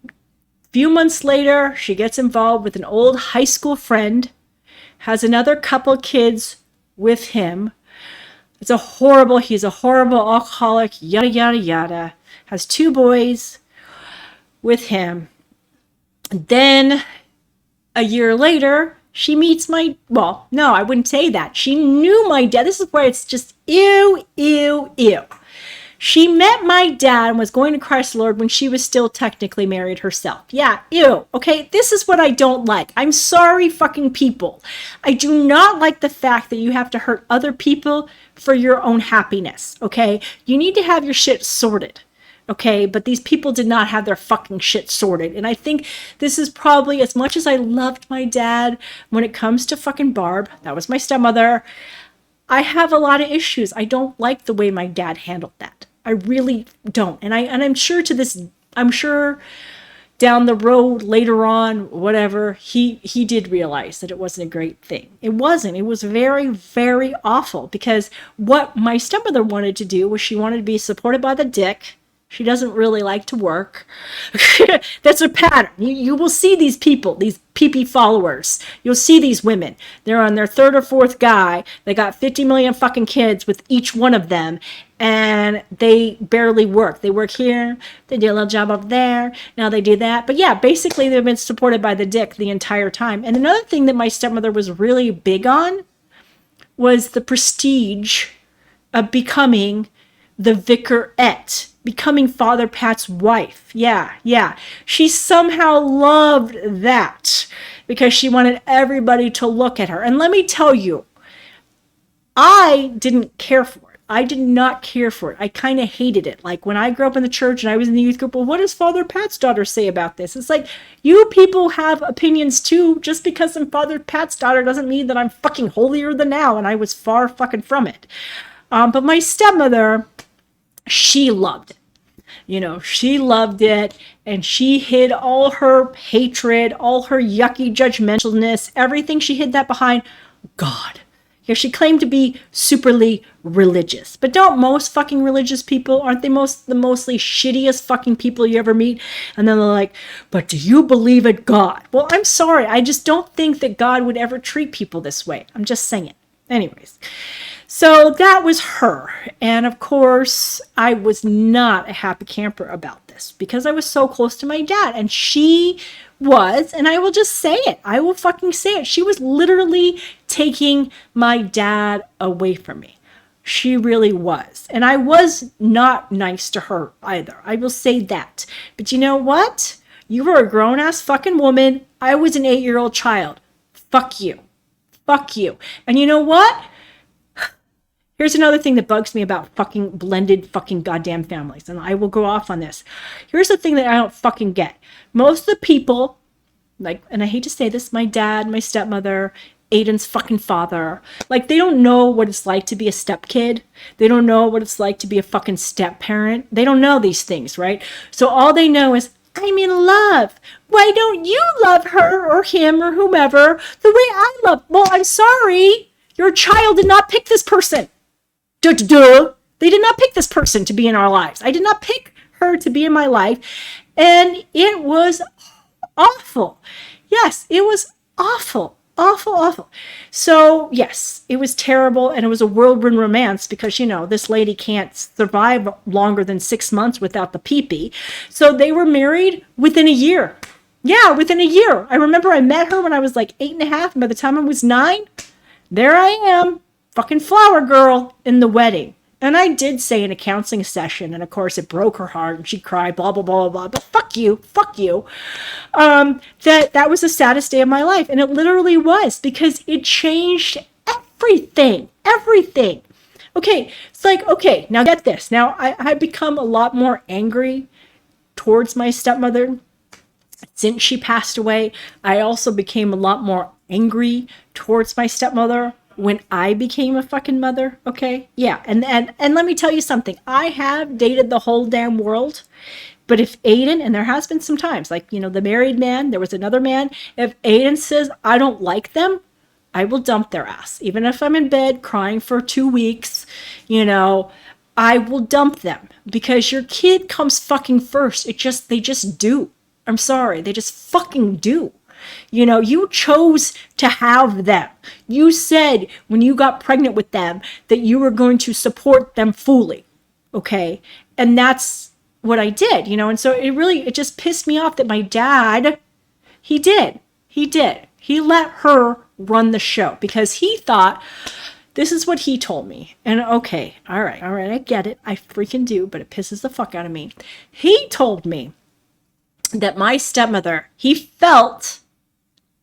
Few months later, she gets involved with an old high school friend, has another couple kids with him. He's a horrible alcoholic, yada, yada, yada. Has 2 boys with him. Then, a year later, she meets I wouldn't say that. She knew my dad. This is where it's just ew, ew, ew. She met my dad and was going to Christ the Lord when she was still technically married herself. Yeah, ew. Okay, this is what I don't like. I'm sorry, fucking people. I do not like the fact that you have to hurt other people for your own happiness, okay? You need to have your shit sorted, okay? But these people did not have their fucking shit sorted. And I think this is probably, as much as I loved my dad, when it comes to fucking Barb, that was my stepmother, I have a lot of issues. I don't like the way my dad handled that. I really don't. And I'm sure I'm sure down the road later on, whatever, he did realize that it wasn't a great thing. It wasn't. It was very, very awful because what my stepmother wanted to do was she wanted to be supported by the dick. She doesn't really like to work. That's a pattern. You will see these people, these pee-pee followers. You'll see these women. They're on their 3rd or 4th guy. They got 50 million fucking kids with each one of them. And they barely work. They work here. They do a little job up there. Now they do that. But yeah, basically they've been supported by the dick the entire time. And another thing that my stepmother was really big on was the prestige of becoming the vicarette, becoming Father Pat's wife. Yeah. She somehow loved that because she wanted everybody to look at her. And let me tell you, I didn't care for it. I did not care for it. I kind of hated it. Like when I grew up in the church and I was in the youth group, well, what does Father Pat's daughter say about this? It's like, you people have opinions too. Just because I'm Father Pat's daughter doesn't mean that I'm fucking holier than thou. And I was far fucking from it. But my stepmother, she loved it. She loved it, and she hid all her hatred, all her yucky judgmentalness, everything. She hid that behind God. Yeah, she claimed to be superly religious. But don't most fucking religious people, aren't they the mostly shittiest fucking people you ever meet? And then they're like, but do you believe in God? Well, I'm sorry. I just don't think that God would ever treat people this way. I'm just saying. Anyways. So that was her. And of course, I was not a happy camper about this because I was so close to my dad. And she was, and I will just say it, I will fucking say it, she was literally taking my dad away from me. She really was. And I was not nice to her either. I will say that. But you know what? You were a grown-ass fucking woman. I was an 8-year-old child. Fuck you. Fuck you. And you know what? Here's another thing that bugs me about fucking blended fucking goddamn families, and I will go off on this. Here's the thing that I don't fucking get. Most of the people, like, and I hate to say this, my dad, my stepmother, Aiden's fucking father, like, they don't know what it's like to be a stepkid. They don't know what it's like to be a fucking step parent. They don't know these things, right? So all they know is, I'm in love. Why don't you love her or him or whomever the way I love? Well, I'm sorry. Your child did not pick this person. Duh, duh, duh. They did not pick this person to be in our lives. I did not pick her to be in my life. And it was awful. Yes, it was awful. Awful, awful. So, yes, it was terrible, and it was a whirlwind romance because, you know, this lady can't survive longer than 6 months without the pee-pee. So they were married within a year. Yeah, within a year. I remember I met her when I was like 8.5, and by the time I was 9, there I am, fucking flower girl in the wedding. And I did say in a counseling session, and of course it broke her heart, and she cried, blah, blah, blah, blah, but fuck you, that was the saddest day of my life. And it literally was, because it changed everything. Okay, it's like, okay, now get this. Now, I've become a lot more angry towards my stepmother since she passed away. I also became a lot more angry towards my stepmother when I became a fucking mother, okay? Yeah, and let me tell you something. I have dated the whole damn world, but if Aiden, and there has been some times, like, you know, the married man, there was another man, if Aiden says I don't like them, I will dump their ass. Even if I'm in bed crying for 2 weeks, you know, I will dump them because your kid comes fucking first. They just do. I'm sorry, they just fucking do. You know, you chose to have them. You said when you got pregnant with them that you were going to support them fully. Okay. And that's what I did, you know. And so it just pissed me off that my dad, he did. He let her run the show because he thought, this is what he told me. And okay, all right, I get it. I freaking do, but it pisses the fuck out of me. He told me that my stepmother, he felt,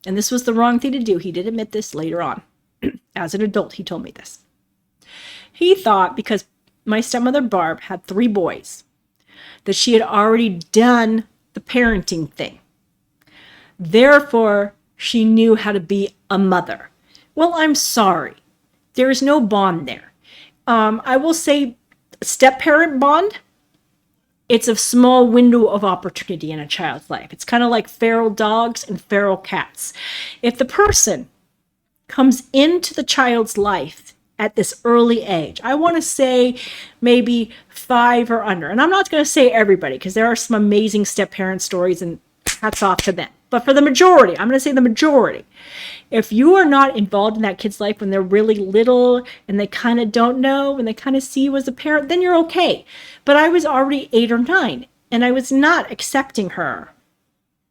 and this was the wrong thing to do. He did admit this later on. As an adult, he told me this. He thought because my stepmother, Barb, had 3 boys, that she had already done the parenting thing. Therefore, she knew how to be a mother. Well, I'm sorry. There is no bond there. I will say step-parent bond, it's a small window of opportunity in a child's life. It's kind of like feral dogs and feral cats. If the person comes into the child's life at this early age, I want to say maybe 5 or under. And I'm not going to say everybody because there are some amazing step-parent stories and hats off to them. But for the majority, I'm going to say the majority. If you are not involved in that kid's life when they're really little and they kind of don't know and they kind of see you as a parent, then you're okay. But I was already 8 or 9 and I was not accepting her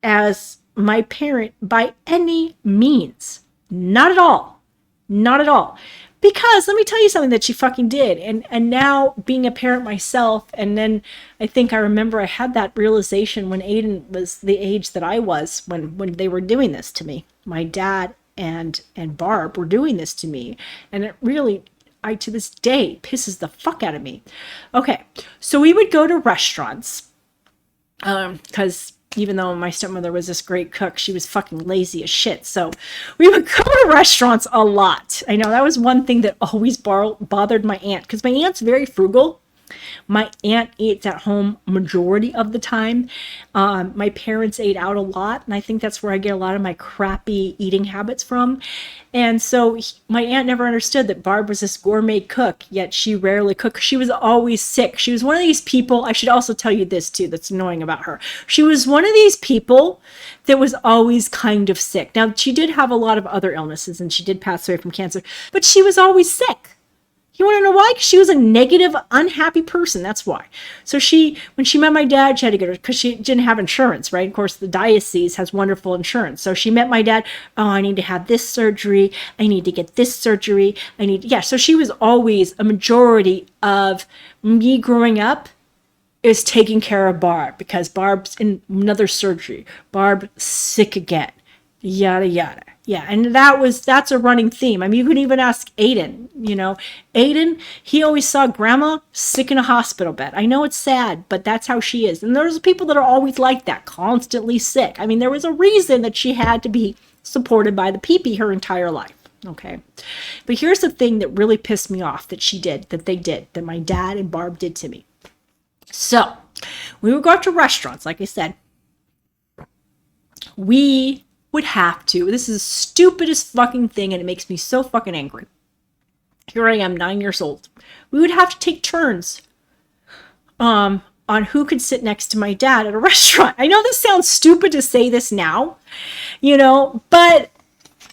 as my parent by any means. Not at all. Not at all. Because let me tell you something that she fucking did. And now being a parent myself, and then I think I remember I had that realization when Aiden was the age that I was when they were doing this to me. My dad and Barb were doing this to me. And it really, to this day, pisses the fuck out of me. Okay, so we would go to restaurants because even though my stepmother was this great cook, she was fucking lazy as shit. So we would go to restaurants a lot. I know that was one thing that always bothered my aunt because my aunt's very frugal. My aunt eats at home majority of the time. My parents ate out a lot, and I think that's where I get a lot of my crappy eating habits from. And so my aunt never understood that Barb was this gourmet cook, yet she rarely cooked. She was always sick. She was one of these people, I should also tell you this too, that's annoying about her. She was one of these people that was always kind of sick. Now, she did have a lot of other illnesses, and she did pass away from cancer, but she was always sick. You want to know why? Because she was a negative, unhappy person. That's why. So when she met my dad, she had to get her, because she didn't have insurance, right? Of course, the diocese has wonderful insurance. So she met my dad. Oh, I need to have this surgery. I need to get this surgery. So she was always, a majority of me growing up is taking care of Barb because Barb's in another surgery. Barb sick again. Yada, yada. Yeah, and that's a running theme. I mean, you can even ask Aiden, you know. Aiden, he always saw grandma sick in a hospital bed. I know it's sad, but that's how she is. And there's people that are always like that, constantly sick. I mean, there was a reason that she had to be supported by the peepee her entire life. Okay. But here's the thing that really pissed me off that that my dad and Barb did to me. So, we would go out to restaurants, like I said. We would have to. This is the stupidest fucking thing, and it makes me so fucking angry. Here I am, 9 years old. We would have to take turns on who could sit next to my dad at a restaurant. I know this sounds stupid to say this now, you know, but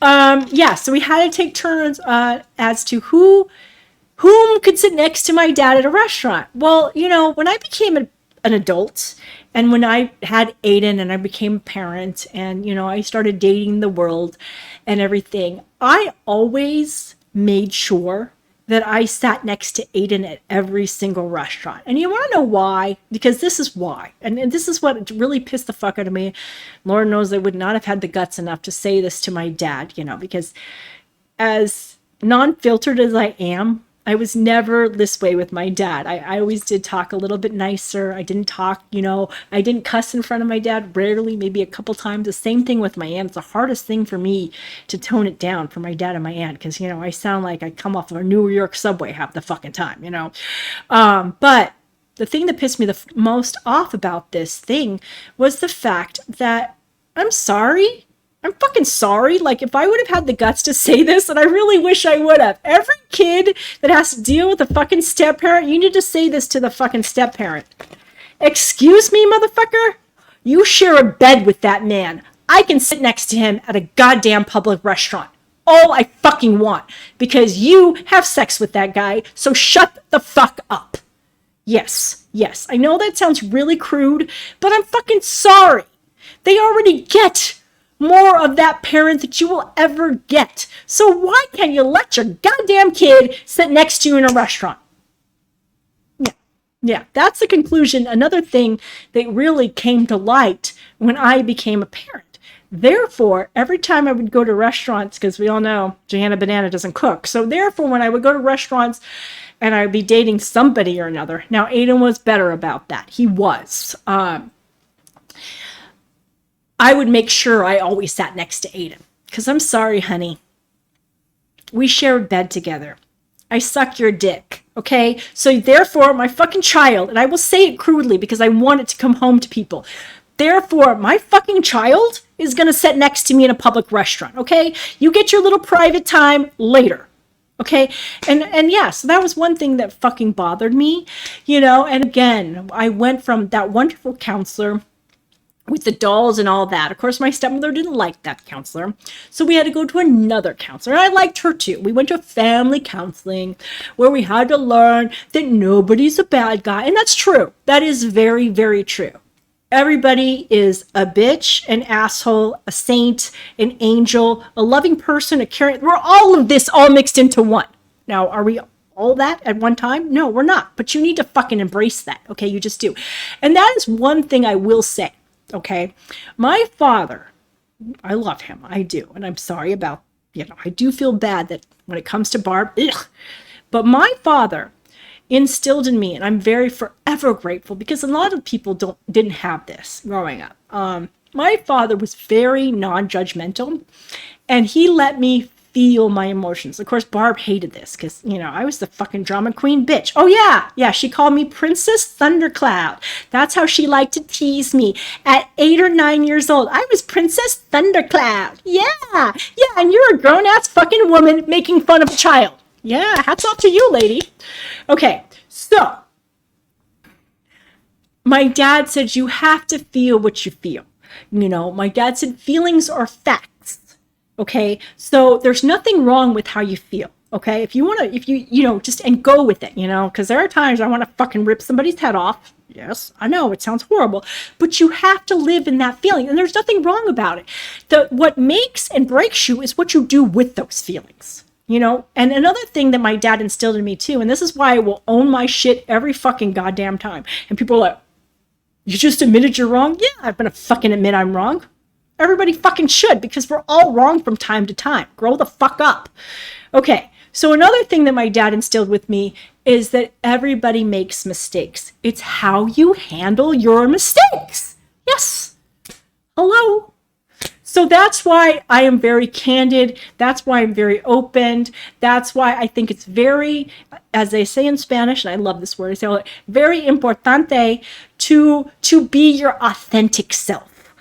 yeah, so we had to take turns as to whom could sit next to my dad at a restaurant. Well, you know, when I became an adult, and when I had Aiden and I became a parent and, you know, I started dating the world and everything, I always made sure that I sat next to Aiden at every single restaurant. And you want to know why? Because this is why. And this is what really pissed the fuck out of me. Lord knows I would not have had the guts enough to say this to my dad, you know, because as non-filtered as I am, I was never this way with my dad. I always did talk a little bit nicer. I didn't talk, you know, I didn't cuss in front of my dad, rarely, maybe a couple times. The same thing with my aunt. It's the hardest thing for me to tone it down for my dad and my aunt because, you know, I sound like I come off of a New York subway half the fucking time, you know. But the thing that pissed me the most off about this thing was the fact that I'm sorry. I'm fucking sorry. Like, if I would have had the guts to say this, and I really wish I would have. Every kid that has to deal with a fucking step-parent, you need to say this to the fucking step-parent. Excuse me, motherfucker? You share a bed with that man. I can sit next to him at a goddamn public restaurant. All I fucking want. Because you have sex with that guy, so shut the fuck up. Yes, yes. I know that sounds really crude, but I'm fucking sorry. They already get more of that parent that you will ever get. So why can't you let your goddamn kid sit next to you in a restaurant? Yeah, that's the conclusion. Another thing that really came to light when I became a parent. Therefore, every time I would go to restaurants, because we all know Johanna Banana doesn't cook. So therefore, when I would go to restaurants and I would be dating somebody or another, now Aiden was better about that. He was. I would make sure I always sat next to Aiden. Because I'm sorry, honey. We share a bed together. I suck your dick. Okay? So therefore, my fucking child, and I will say it crudely because I want it to come home to people. Therefore, my fucking child is going to sit next to me in a public restaurant. Okay? You get your little private time later. Okay? And yeah, so that was one thing that fucking bothered me. You know, and again, I went from that wonderful counselor with the dolls and all that. Of course, my stepmother didn't like that counselor. So we had to go to another counselor. And I liked her too. We went to family counseling where we had to learn that nobody's a bad guy. And that's true. That is very, very true. Everybody is a bitch, an asshole, a saint, an angel, a loving person, a caring. We're all of this all mixed into one. Now, are we all that at one time? No, we're not. But you need to fucking embrace that. Okay, you just do. And that is one thing I will say. Okay, my father, I love him, I do, and I'm sorry about, you know, I do feel bad that when it comes to Barb, ugh. But my father instilled in me, and I'm very forever grateful because a lot of people didn't have this growing up. My father was very non-judgmental, and he let me feel my emotions. Of course, Barb hated this because, you know, I was the fucking drama queen bitch. Oh, yeah, she called me Princess Thundercloud. That's how she liked to tease me. At 8 or 9 years old, I was Princess Thundercloud. Yeah, and you're a grown-ass fucking woman making fun of a child. Yeah, hats off to you, lady. Okay, so my dad said you have to feel what you feel. You know, my dad said feelings are facts. Okay, so there's nothing wrong with how you feel. Okay, if you want to, you know, just and go with it, you know, because there are times I want to fucking rip somebody's head off. Yes, I know it sounds horrible, but you have to live in that feeling, and there's nothing wrong about it. What makes and breaks you is what you do with those feelings. You know, and another thing that my dad instilled in me too, and this is why I will own my shit every fucking goddamn time. And people are like, you just admitted you're wrong? Yeah, I'm gonna fucking admit I'm wrong. Everybody fucking should, because we're all wrong from time to time. Grow the fuck up. Okay, so another thing that my dad instilled with me is that everybody makes mistakes. It's how you handle your mistakes. Yes. Hello. So that's why I am very candid. That's why I'm very open. That's why I think it's very, as they say in Spanish, and I love this word, I say very importante to be your authentic self,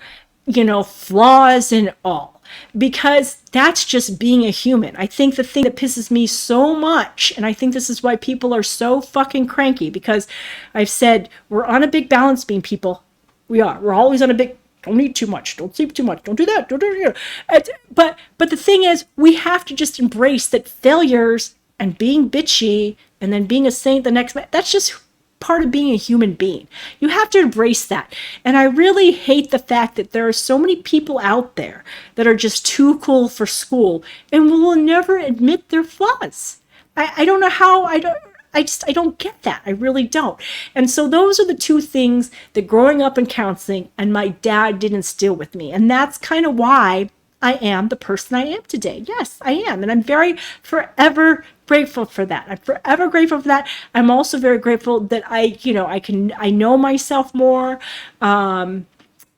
flaws and all, because that's just being a human. I think the thing that pisses me so much, and I think this is why people are so fucking cranky, because I've said we're on a big balance beam, people. We are. We're always on a big, don't eat too much, don't sleep too much, don't do that, don't do that. But the thing is, we have to just embrace that failures and being bitchy and then being a saint the next minute, that's just part of being a human being. You have to embrace that. And I really hate the fact that there are so many people out there that are just too cool for school and will never admit their flaws. I don't know how, I don't get that. I really don't. And so those are the two things that growing up in counseling and my dad did instill with me. And that's kind of why I am the person I am today. Yes, I am. And I'm very forever grateful for that. I'm forever grateful for that. I'm also very grateful that I know myself more. And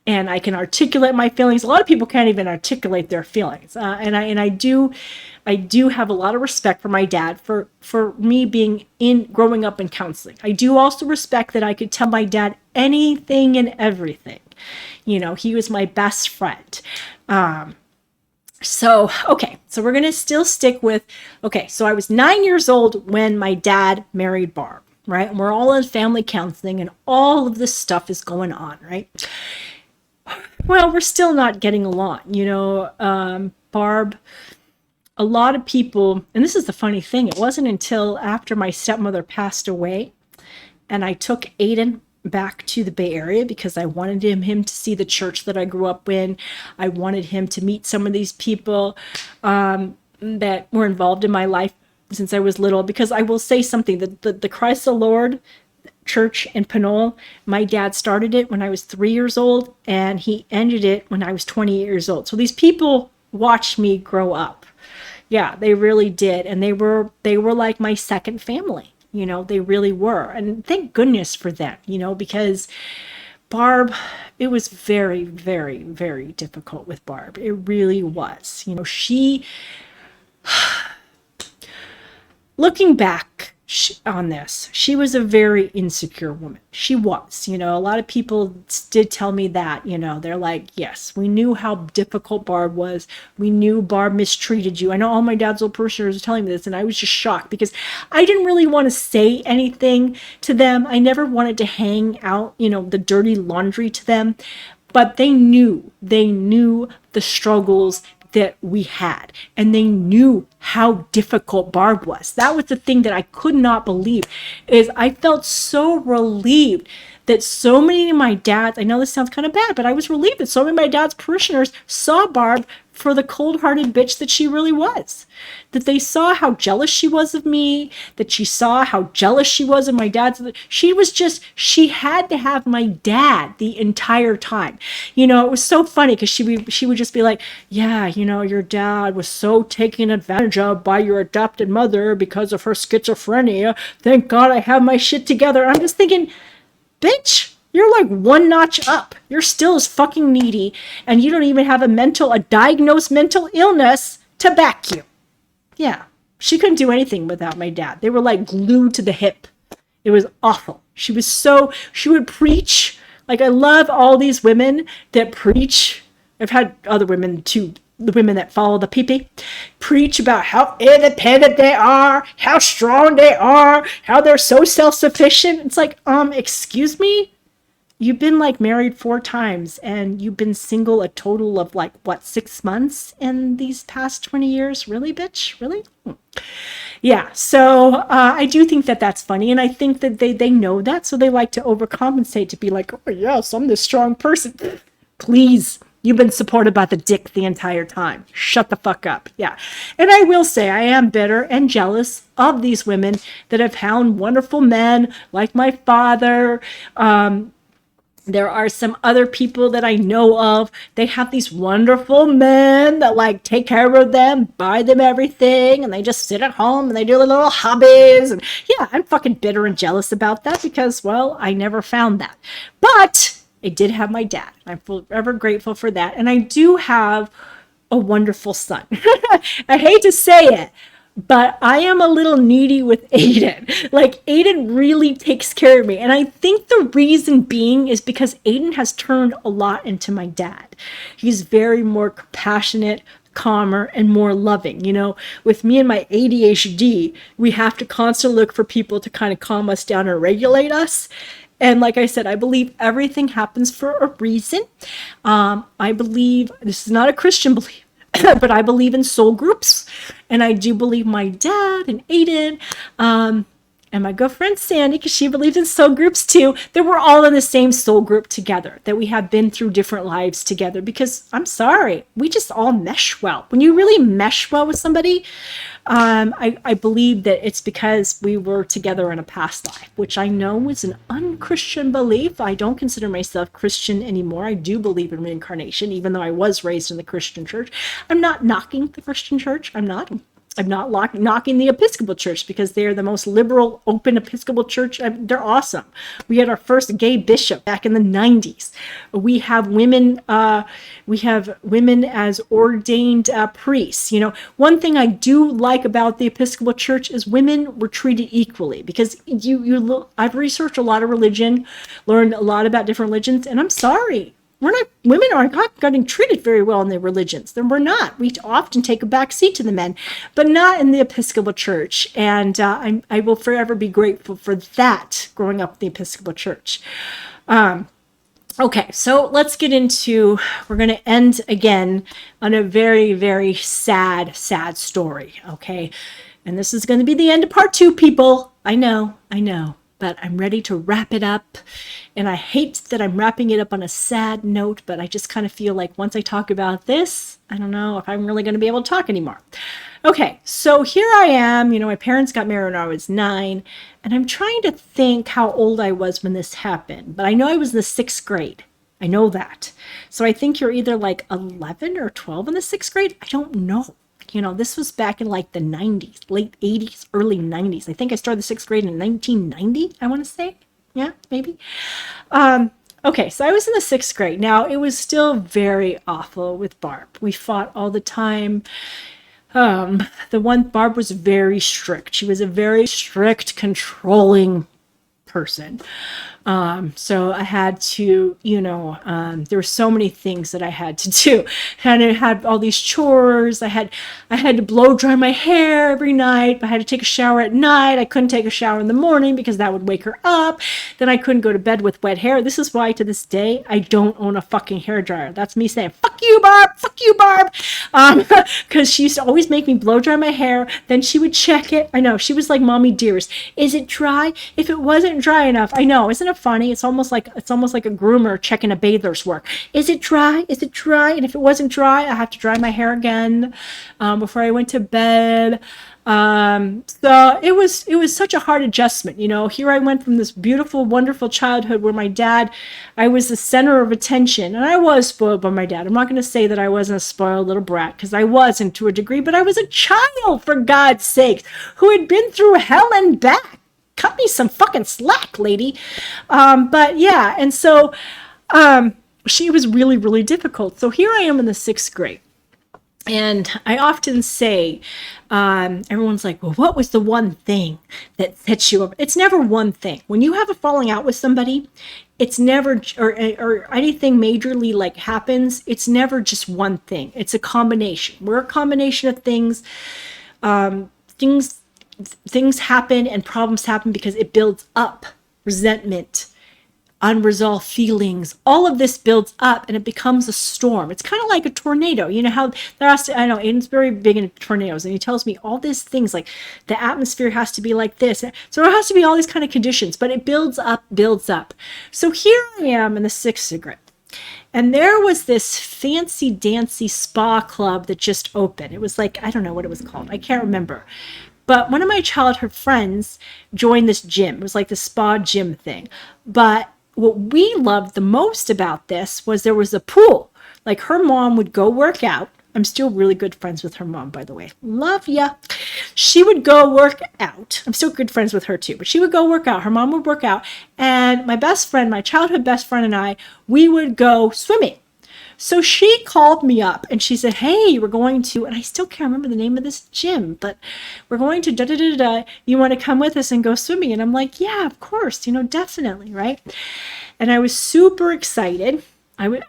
I can articulate my feelings. A lot of people can't even articulate their feelings. And I do have a lot of respect for my dad for me growing up in counseling. I do also respect that I could tell my dad anything and everything. He was my best friend. So we're going to still stick with, so I was 9 years old when my dad married Barb, right? And we're all in family counseling and all of this stuff is going on, right? Well, we're still not getting along, Barb, a lot of people, and this is the funny thing, it wasn't until after my stepmother passed away and I took Aiden back to the Bay Area because I wanted him to see the church that I grew up in. I wanted him to meet some of these people that were involved in my life since I was little, because I will say something, the Christ the Lord church in Pinole, my dad started it when I was 3 years old and he ended it when I was 20 years old. So these people watched me grow up. Yeah, they really did. And they were like my second family, they really were. And thank goodness for them, because Barb, it was very, very, very difficult with Barb. It really was. Looking back on this, she was a very insecure woman. She was, a lot of people did tell me that, they're like, yes, we knew how difficult Barb was. We knew Barb mistreated you. I know all my dad's old parishioners were telling me this, and I was just shocked because I didn't really want to say anything to them. I never wanted to hang out, the dirty laundry to them, but they knew the struggles that we had, and they knew how difficult Barb was. That was the thing that I could not believe, is I felt so relieved that so many of my dads, I know this sounds kind of bad, but I was relieved that so many of my dad's parishioners saw Barb for the cold-hearted bitch that she really was. That they saw how jealous she was of me, that she saw how jealous she was of my dad's. She had to have my dad the entire time. It was so funny because she would just be like, yeah, your dad was so taken advantage of by your adopted mother because of her schizophrenia. Thank God I have my shit together. I'm just thinking, bitch, you're like one notch up. You're still as fucking needy, and you don't even have a diagnosed mental illness to back you. Yeah, she couldn't do anything without my dad. They were like glued to the hip. It was awful. She would preach. Like, I love all these women that preach. I've had other women too, the women that follow the pee-pee, preach about how independent they are, how strong they are, how they're so self-sufficient. It's like, excuse me? You've been married 4 times and you've been single a total of 6 months in these past 20 years? Really, bitch? Really? Yeah. So I do think that that's funny. And I think that they know that. So they like to overcompensate to be like, oh yes, I'm this strong person. Please. You've been supported by the dick the entire time. Shut the fuck up. Yeah. And I will say I am bitter and jealous of these women that have found wonderful men like my father, There are some other people that I know of. They have these wonderful men that like take care of them, buy them everything, and they just sit at home and they do their little hobbies. And yeah, I'm fucking bitter and jealous about that because, well, I never found that. But I did have my dad. I'm forever grateful for that. And I do have a wonderful son. I hate to say it, but I am a little needy with Aiden. Like, Aiden really takes care of me. And I think the reason being is because Aiden has turned a lot into my dad. He's very more compassionate, calmer, and more loving. You know, with me and my ADHD, we have to constantly look for people to kind of calm us down and regulate us. And like I said, I believe everything happens for a reason. I believe, this is not a Christian belief, but I believe in soul groups, and I do believe my dad and Aiden, and my girlfriend Sandy, because she believes in soul groups too, that we're all in the same soul group together, that we have been through different lives together, because I'm sorry, we just all mesh well. When you really mesh well with somebody, I believe that it's because we were together in a past life, which I know is an unchristian belief. I don't consider myself Christian anymore. I do believe in reincarnation, even though I was raised in the Christian church. I'm not knocking the Christian church. I'm not knocking the Episcopal Church because they're the most liberal, open Episcopal church. They're awesome. We had our first gay bishop back in the 90s. We have women. We have women as ordained priests. You know, one thing I do like about the Episcopal Church is women were treated equally, because I've researched a lot of religion, learned a lot about different religions, and I'm sorry, women are not getting treated very well in their religions. We're not. We often take a back seat to the men, but not in the Episcopal Church. And I will forever be grateful for that growing up in the Episcopal Church. Okay, so let's get into, we're going to end again on a very, very sad, sad story. Okay. And this is going to be the end of part 2, people. I know. But I'm ready to wrap it up. And I hate that I'm wrapping it up on a sad note, but I just kind of feel like once I talk about this, I don't know if I'm really going to be able to talk anymore. Okay, so here I am. You know, my parents got married when I was 9, and I'm trying to think how old I was when this happened. But I know I was in the 6th grade. I know that. So I think you're either like 11 or 12 in the 6th grade. I don't know. You know, this was back in like the 90s, late 80s, early 90s. I think I started the 6th grade in 1990, I want to say. Yeah, maybe. Okay, so I was in the 6th grade. Now, it was still very awful with Barb. We fought all the time. Barb was very strict. She was a very strict, controlling person. So I had to, there were so many things that I had to do. And I had all these chores. I had to blow dry my hair every night. I had to take a shower at night. I couldn't take a shower in the morning because that would wake her up. Then I couldn't go to bed with wet hair. This is why to this day, I don't own a fucking hair dryer. That's me saying, fuck you, Barb. Fuck you, Barb. Because she used to always make me blow dry my hair. Then she would check it. I know, she was like Mommy Dearest. Is it dry? If it wasn't dry enough, I know, isn't it funny? It's almost like a groomer checking a bather's work. Is it dry? Is it dry? And if it wasn't dry, I have to dry my hair again before I went to bed. So it was such a hard adjustment. Here I went from this beautiful, wonderful childhood where my dad, I was the center of attention, and I was spoiled by my dad. I'm not going to say that I wasn't a spoiled little brat, because I wasn't to a degree, but I was a child, for God's sake, who had been through hell and back. Cut me some fucking slack, lady. But yeah, and so she was really, really difficult. So here I am in the 6th grade. And I often say, everyone's like, well, what was the one thing that sets you up? It's never one thing. When you have a falling out with somebody, it's never, or anything majorly like happens, it's never just one thing. It's a combination. We're a combination of things. Things happen and problems happen because it builds up resentment, unresolved feelings. All of this builds up and it becomes a storm. It's kind of like a tornado. You know how I know Aiden's very big into tornadoes, and he tells me all these things like the atmosphere has to be like this. So it has to be all these kind of conditions, but it builds up. So here I am in the 6th grade. And there was this fancy dancy spa club that just opened. It was like, I don't know what it was called. I can't remember. But one of my childhood friends joined this gym. It was like the spa gym thing. But what we loved the most about this was there was a pool. Like her mom would go work out. I'm still really good friends with her mom, by the way. Love ya. She would go work out. I'm still good friends with her too, but she would go work out. Her mom would work out. And my best friend, my childhood best friend and I, we would go swimming. So she called me up and she said, hey, we're going to, and I still can't remember the name of this gym, but we're going to da da da da. You want to come with us and go swimming? And I'm like, yeah, of course, definitely, right? And I was super excited.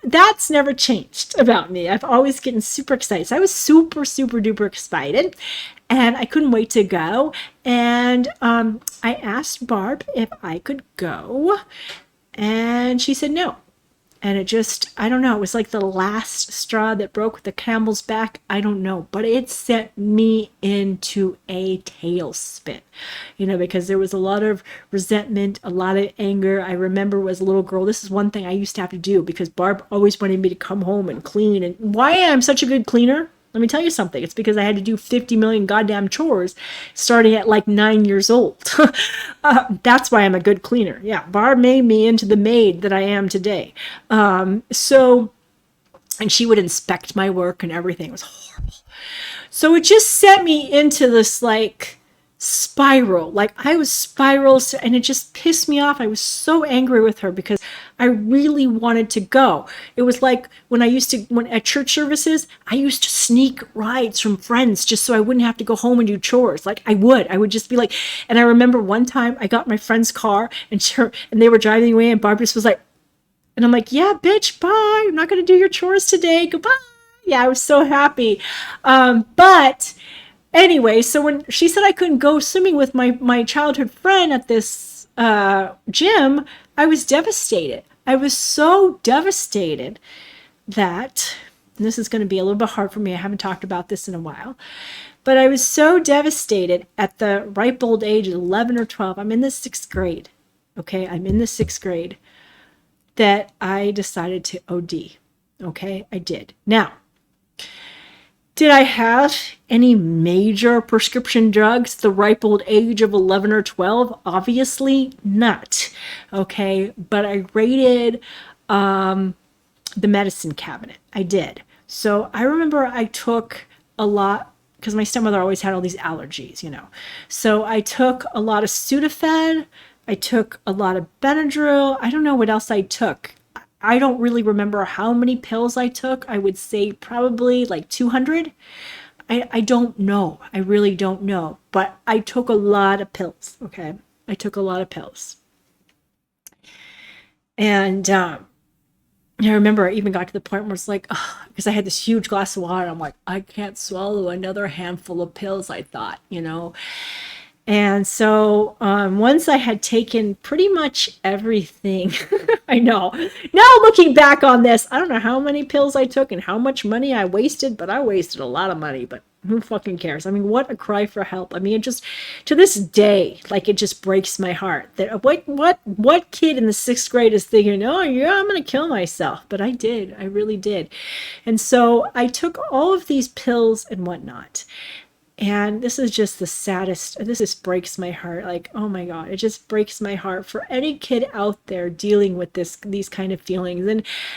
That's never changed about me. I've always gotten super excited. So I was super, super duper excited and I couldn't wait to go. And I asked Barb if I could go and she said no. And it just, I don't know, it was like the last straw that broke the camel's back. I don't know, but it sent me into a tailspin, because there was a lot of resentment, a lot of anger. I remember as a little girl, this is one thing I used to have to do because Barb always wanted me to come home and clean. And why I'm such a good cleaner? Let me tell you something. It's because I had to do 50 million goddamn chores starting at like 9 years old. That's why I'm a good cleaner. Yeah, Barb made me into the maid that I am today. And she would inspect my work and everything. It was horrible. So it just sent me into this like spiral. Like I was spirals and it just pissed me off. I was so angry with her because I really wanted to go. It was like when at church services, I used to sneak rides from friends just so I wouldn't have to go home and do chores. Like I would just be like, and I remember one time I got my friend's car and they were driving away and Barbara just was like, and I'm like, yeah, bitch, bye. I'm not going to do your chores today. Goodbye. Yeah, I was so happy. But anyway, so when she said I couldn't go swimming with my childhood friend at this gym, I was devastated. I was so devastated that, and this is going to be a little bit hard for me. I haven't talked about this in a while, but I was so devastated at the ripe old age of 11 or 12. I'm in the 6th grade. Okay, I'm in the 6th grade that I decided to OD. Okay, I did. Now, did I have any major prescription drugs at the ripe old age of 11 or 12? Obviously not. Okay, but I raided the medicine cabinet. I did. So I remember I took a lot, because my stepmother always had all these allergies, So I took a lot of Sudafed. I took a lot of Benadryl. I don't know what else I took. I don't really remember how many pills I took. I would say probably like 200. I don't know. I really don't know. But I took a lot of pills, okay? I took a lot of pills. And I remember I even got to the point where it's like, because I had this huge glass of water. I'm like, I can't swallow another handful of pills, I thought, And so once I had taken pretty much everything, I know. Now looking back on this, I don't know how many pills I took and how much money I wasted, but I wasted a lot of money, but who fucking cares? I mean, what a cry for help. I mean, it just, to this day, like it just breaks my heart. That what kid in the 6th grade is thinking, oh yeah, I'm going to kill myself? But I did. I really did. And so I took all of these pills and whatnot. And this is just the saddest, this just breaks my heart. Like, oh my God, it just breaks my heart for any kid out there dealing with these kind of feelings.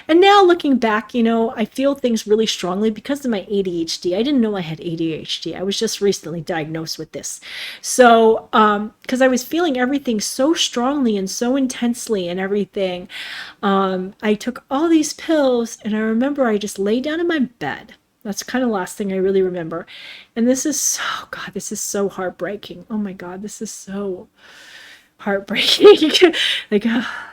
And now looking back, I feel things really strongly because of my ADHD. I didn't know I had ADHD. I was just recently diagnosed with this. So, because I was feeling everything so strongly and so intensely and everything, I took all these pills and I remember I just lay down in my bed. That's kind of the last thing I really remember. And this is so heartbreaking. Oh my God, this is so heartbreaking. Like,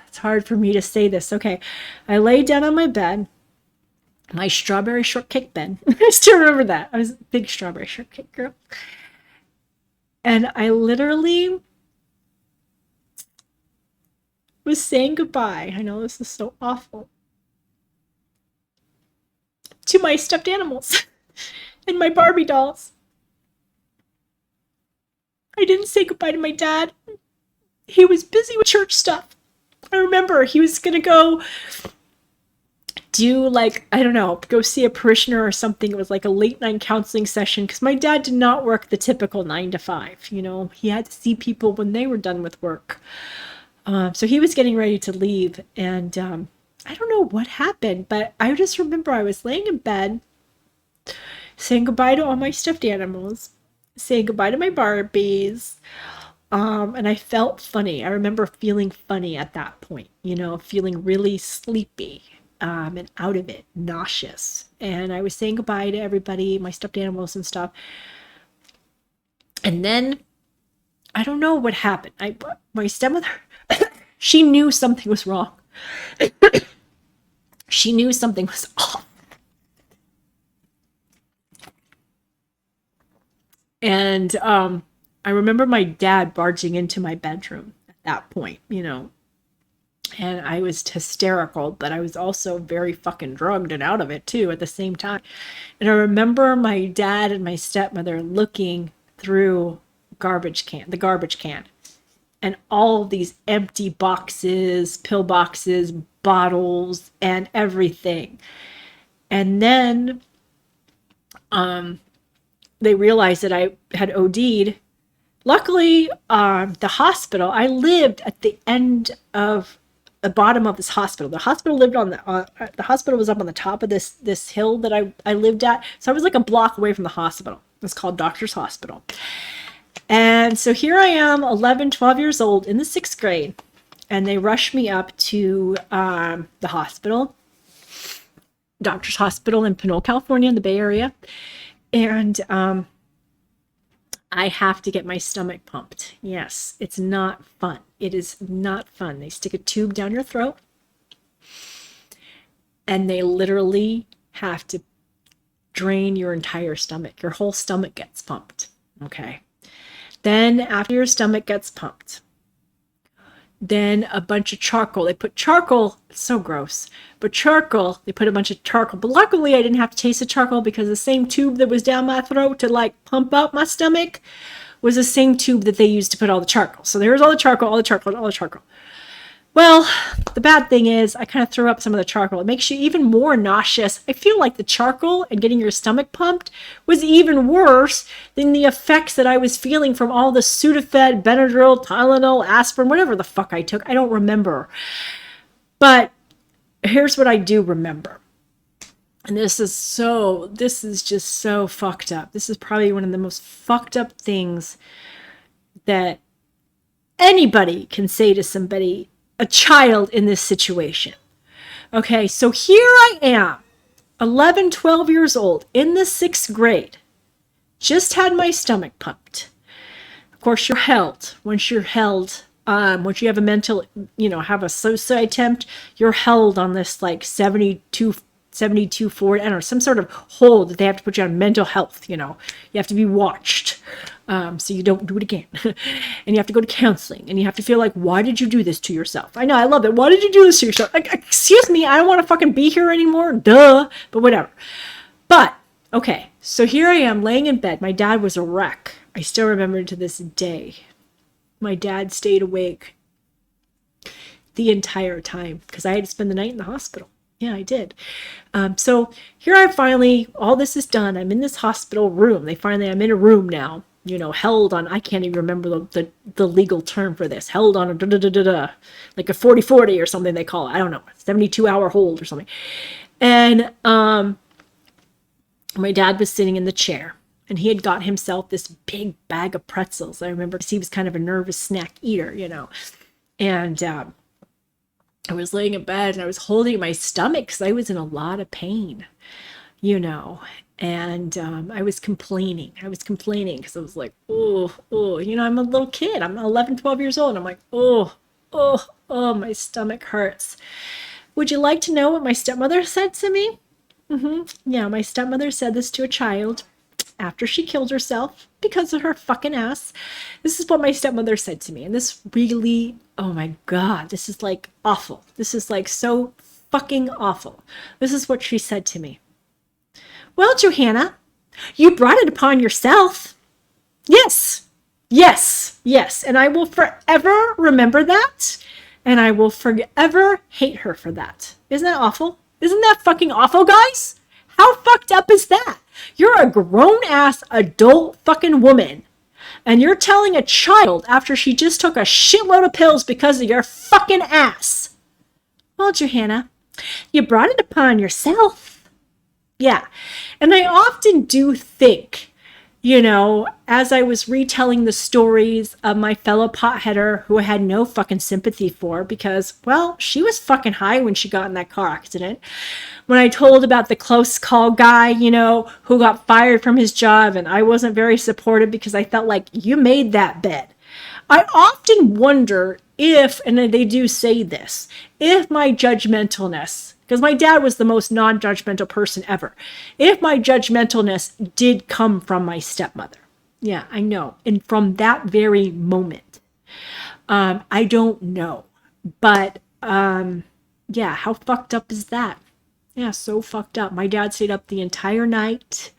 it's hard for me to say this. Okay, I laid down on my bed, my strawberry shortcake bed. I still remember that. I was a big strawberry shortcake girl. And I literally was saying goodbye. I know this is so awful. To my stuffed animals and my Barbie dolls. I didn't say goodbye to my dad. He was busy with church stuff. I remember he was going to go do go see a parishioner or something. It was like a late night counseling session because my dad did not work the typical 9 to 5. He had to see people when they were done with work. So he was getting ready to leave, and I don't know what happened, but I just remember I was laying in bed, saying goodbye to all my stuffed animals, saying goodbye to my Barbies, and I felt funny. I remember feeling funny at that point, feeling really sleepy, and out of it, nauseous. And I was saying goodbye to everybody, my stuffed animals and stuff. And then I don't know what happened. My stepmother, she knew something was wrong. She knew something was off. And I remember my dad barging into my bedroom at that point, and I was hysterical, but I was also very fucking drugged and out of it too at the same time. And I remember my dad and my stepmother looking through the garbage can, and all these empty boxes, pill boxes, bottles, and everything. And then they realized that I had OD'd. Luckily, the hospital, I lived at the bottom of this hospital. The hospital lived on the hospital was up on the top of this hill that I lived at. So I was like a block away from the hospital. It's called Doctor's Hospital. And so here I am, 11, 12 years old in the 6th grade. And they rushed me up to the hospital, Doctor's Hospital in Pinole, California, in the Bay Area. And I have to get my stomach pumped. Yes, it's not fun. It is not fun. They stick a tube down your throat, and they literally have to drain your entire stomach. Your whole stomach gets pumped. Okay. Then after your stomach gets pumped, then a bunch of charcoal. They put charcoal. It's so gross. But charcoal, they put a bunch of charcoal. But luckily, I didn't have to taste the charcoal because the same tube that was down my throat to like pump out my stomach was the same tube that they used to put all the charcoal. So there was all the charcoal, all the charcoal, all the charcoal. Well, the bad thing is I kind of threw up some of the charcoal. It makes you even more nauseous. I feel like the charcoal and getting your stomach pumped was even worse than the effects that I was feeling from all the Sudafed, Benadryl, Tylenol, aspirin, whatever the fuck I took. I don't remember. But here's what I do remember. And this is just so fucked up. This is probably one of the most fucked up things that anybody can say to somebody, a child in this situation. Okay, so here I am, 11, 12 years old, in the 6th grade, just had my stomach pumped. Of course, you're held. Once you're held, once you have a mental, have a suicide attempt, you're held on this like 72 forward, I don't know, some sort of hold that they have to put you on mental health, you have to be watched. So you don't do it again. And you have to go to counseling, and you have to feel like, why did you do this to yourself? I know, I love it. Why did you do this to yourself? Like, excuse me, I don't want to fucking be here anymore. Duh. But whatever. But, okay. So here I am laying in bed. My dad was a wreck. I still remember to this day. My dad stayed awake the entire time because I had to spend the night in the hospital. Yeah, I did. So here I finally, all this is done. I'm in this hospital room. I'm in a room now, held on, I can't even remember the legal term for this, held on like a 40-40 or something they call it. I don't know, 72-hour hold or something. And my dad was sitting in the chair, and he had got himself this big bag of pretzels. I remember because he was kind of a nervous snack eater, and I was laying in bed and I was holding my stomach because I was in a lot of pain, and I was complaining. Because I was like, oh, I'm a little kid. I'm 11, 12 years old. And I'm like, oh, my stomach hurts. Would you like to know what my stepmother said to me? Yeah, my stepmother said this to a child after she killed herself because of her fucking ass. This is what my stepmother said to me. And this really, oh my God, this is like awful. This is like so fucking awful. This is what she said to me. Well, Johanna, you brought it upon yourself. Yes. And I will forever remember that. And I will forever hate her for that. Isn't that awful? Isn't that fucking awful, guys? How fucked up is that? You're a grown-ass adult fucking woman And you're telling a child after she just took a shitload of pills because of your fucking ass. Well, Johanna, you brought it upon yourself. Yeah. And I often do think, you know, as I was retelling the stories of my fellow potheader who I had no fucking sympathy for because, well, she was fucking high when she got in that car accident. When I told about the close call guy, you know, who got fired from his job and I wasn't very supportive because I felt like you made that bed. I often wonder if, and they do say this, if my judgmentalness, because my dad was the most non-judgmental person ever, if my judgmentalness did come from my stepmother. Yeah, I know. And from that very moment, I don't know. But yeah, how fucked up is that? Yeah, so fucked up. My dad stayed up the entire night.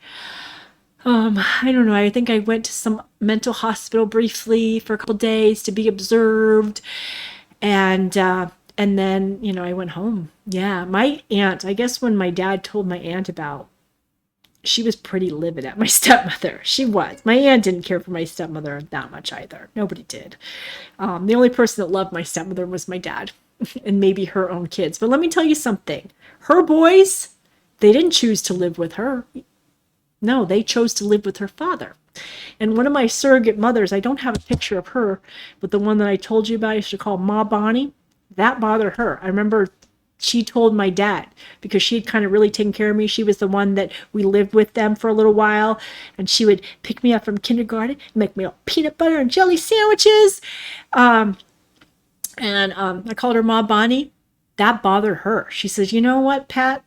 I don't know. I think I went to some mental hospital briefly for a couple days to be observed. And then, you know, I went home. Yeah, my aunt, I guess when my dad told my aunt about, she was pretty livid at my stepmother. She was. My aunt didn't care for my stepmother that much either. Nobody did. The only person that loved my stepmother was my dad and maybe her own kids. But let me tell you something. Her boys, they didn't choose to live with her. No, they chose to live with her father. And one of my surrogate mothers, I don't have a picture of her, but the one that I told you about, I used to call Ma Bonnie, that bothered her. I remember she told my dad, because she had kind of really taken care of me. She was the one that we lived with them for a little while, and she would pick me up from kindergarten and make me peanut butter and jelly sandwiches. I called her Ma Bonnie. That bothered her. She says, you know what, Pat?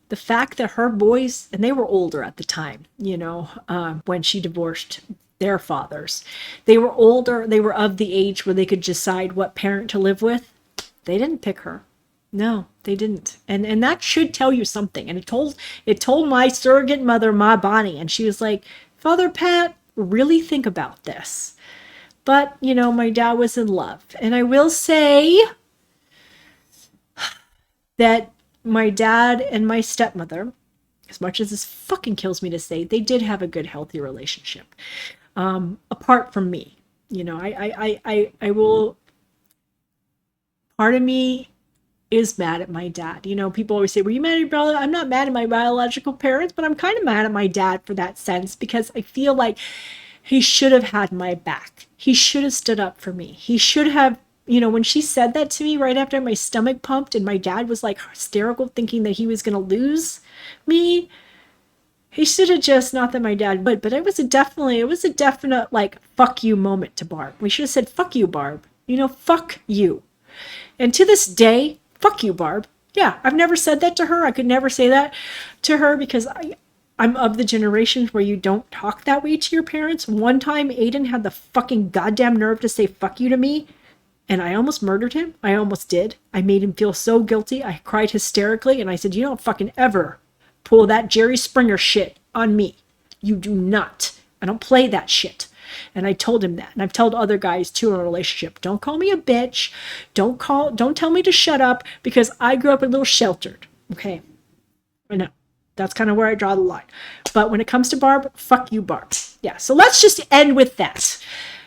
The fact that her boys, and they were older at the time, you know, when she divorced their fathers, they were older, they were of the age where they could decide what parent to live with. They didn't pick her. No, they didn't. And that should tell you something. And it told my surrogate mother, Ma Bonnie, and she was like, Father Pat, really think about this. But, you know, my dad was in love. And I will say that my dad and my stepmother, as much as this fucking kills me to say, they did have a good, healthy relationship. Apart from me, you know, I will, part of me is mad at my dad. You know, people always say, were you mad at your brother? I'm not mad at my biological parents, but I'm kind of mad at my dad for that sense, because I feel like he should have had my back. He should have stood up for me. He should have, you know, when she said that to me right after my stomach pumped and my dad was like hysterical thinking that he was going to lose me, he should have just, not that my dad would, but it was a definite like, fuck you moment to Barb. We should have said, fuck you, Barb. You know, fuck you. And to this day, fuck you, Barb. Yeah, I've never said that to her. I could never say that to her because I'm of the generation where you don't talk that way to your parents. One time, Aiden had the fucking goddamn nerve to say fuck you to me. And I almost murdered him. I almost did. I made him feel so guilty. I cried hysterically. And I said, you don't fucking ever pull that Jerry Springer shit on me. You do not. I don't play that shit. And I told him that. And I've told other guys too in a relationship, don't call me a bitch. Don't tell me to shut up, because I grew up a little sheltered. Okay. I know. That's kind of where I draw the line. But when it comes to Barb, fuck you, Barb. Yeah. So let's just end with that.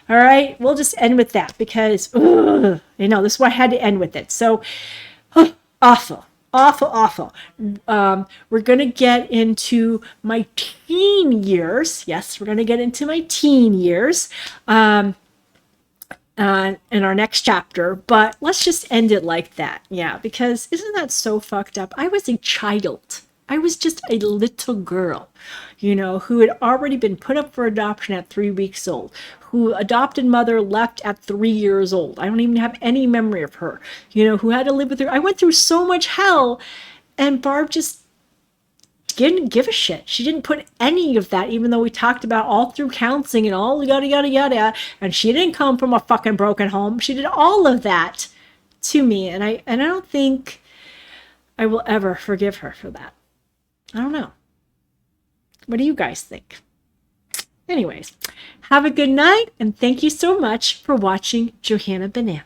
All right, we'll just end with that because, you know, this is why I had to end with it. So, awful. We're going to get into my teen years. Yes, we're going to get into my teen years in our next chapter. But let's just end it like that. Yeah, because isn't that so fucked up? I was a child. I was just a little girl, you know, who had already been put up for adoption at 3 weeks old, who adopted mother left at 3 years old. I don't even have any memory of her, you know, who had to live with her. I went through so much hell, and Barb just didn't give a shit. She didn't put any of that, even though we talked about all through counseling and all yada, yada, yada. And she didn't come from a fucking broken home. She did all of that to me. And I don't think I will ever forgive her for that. I don't know. What do you guys think? Anyways, have a good night, and thank you so much for watching Johanna Banana.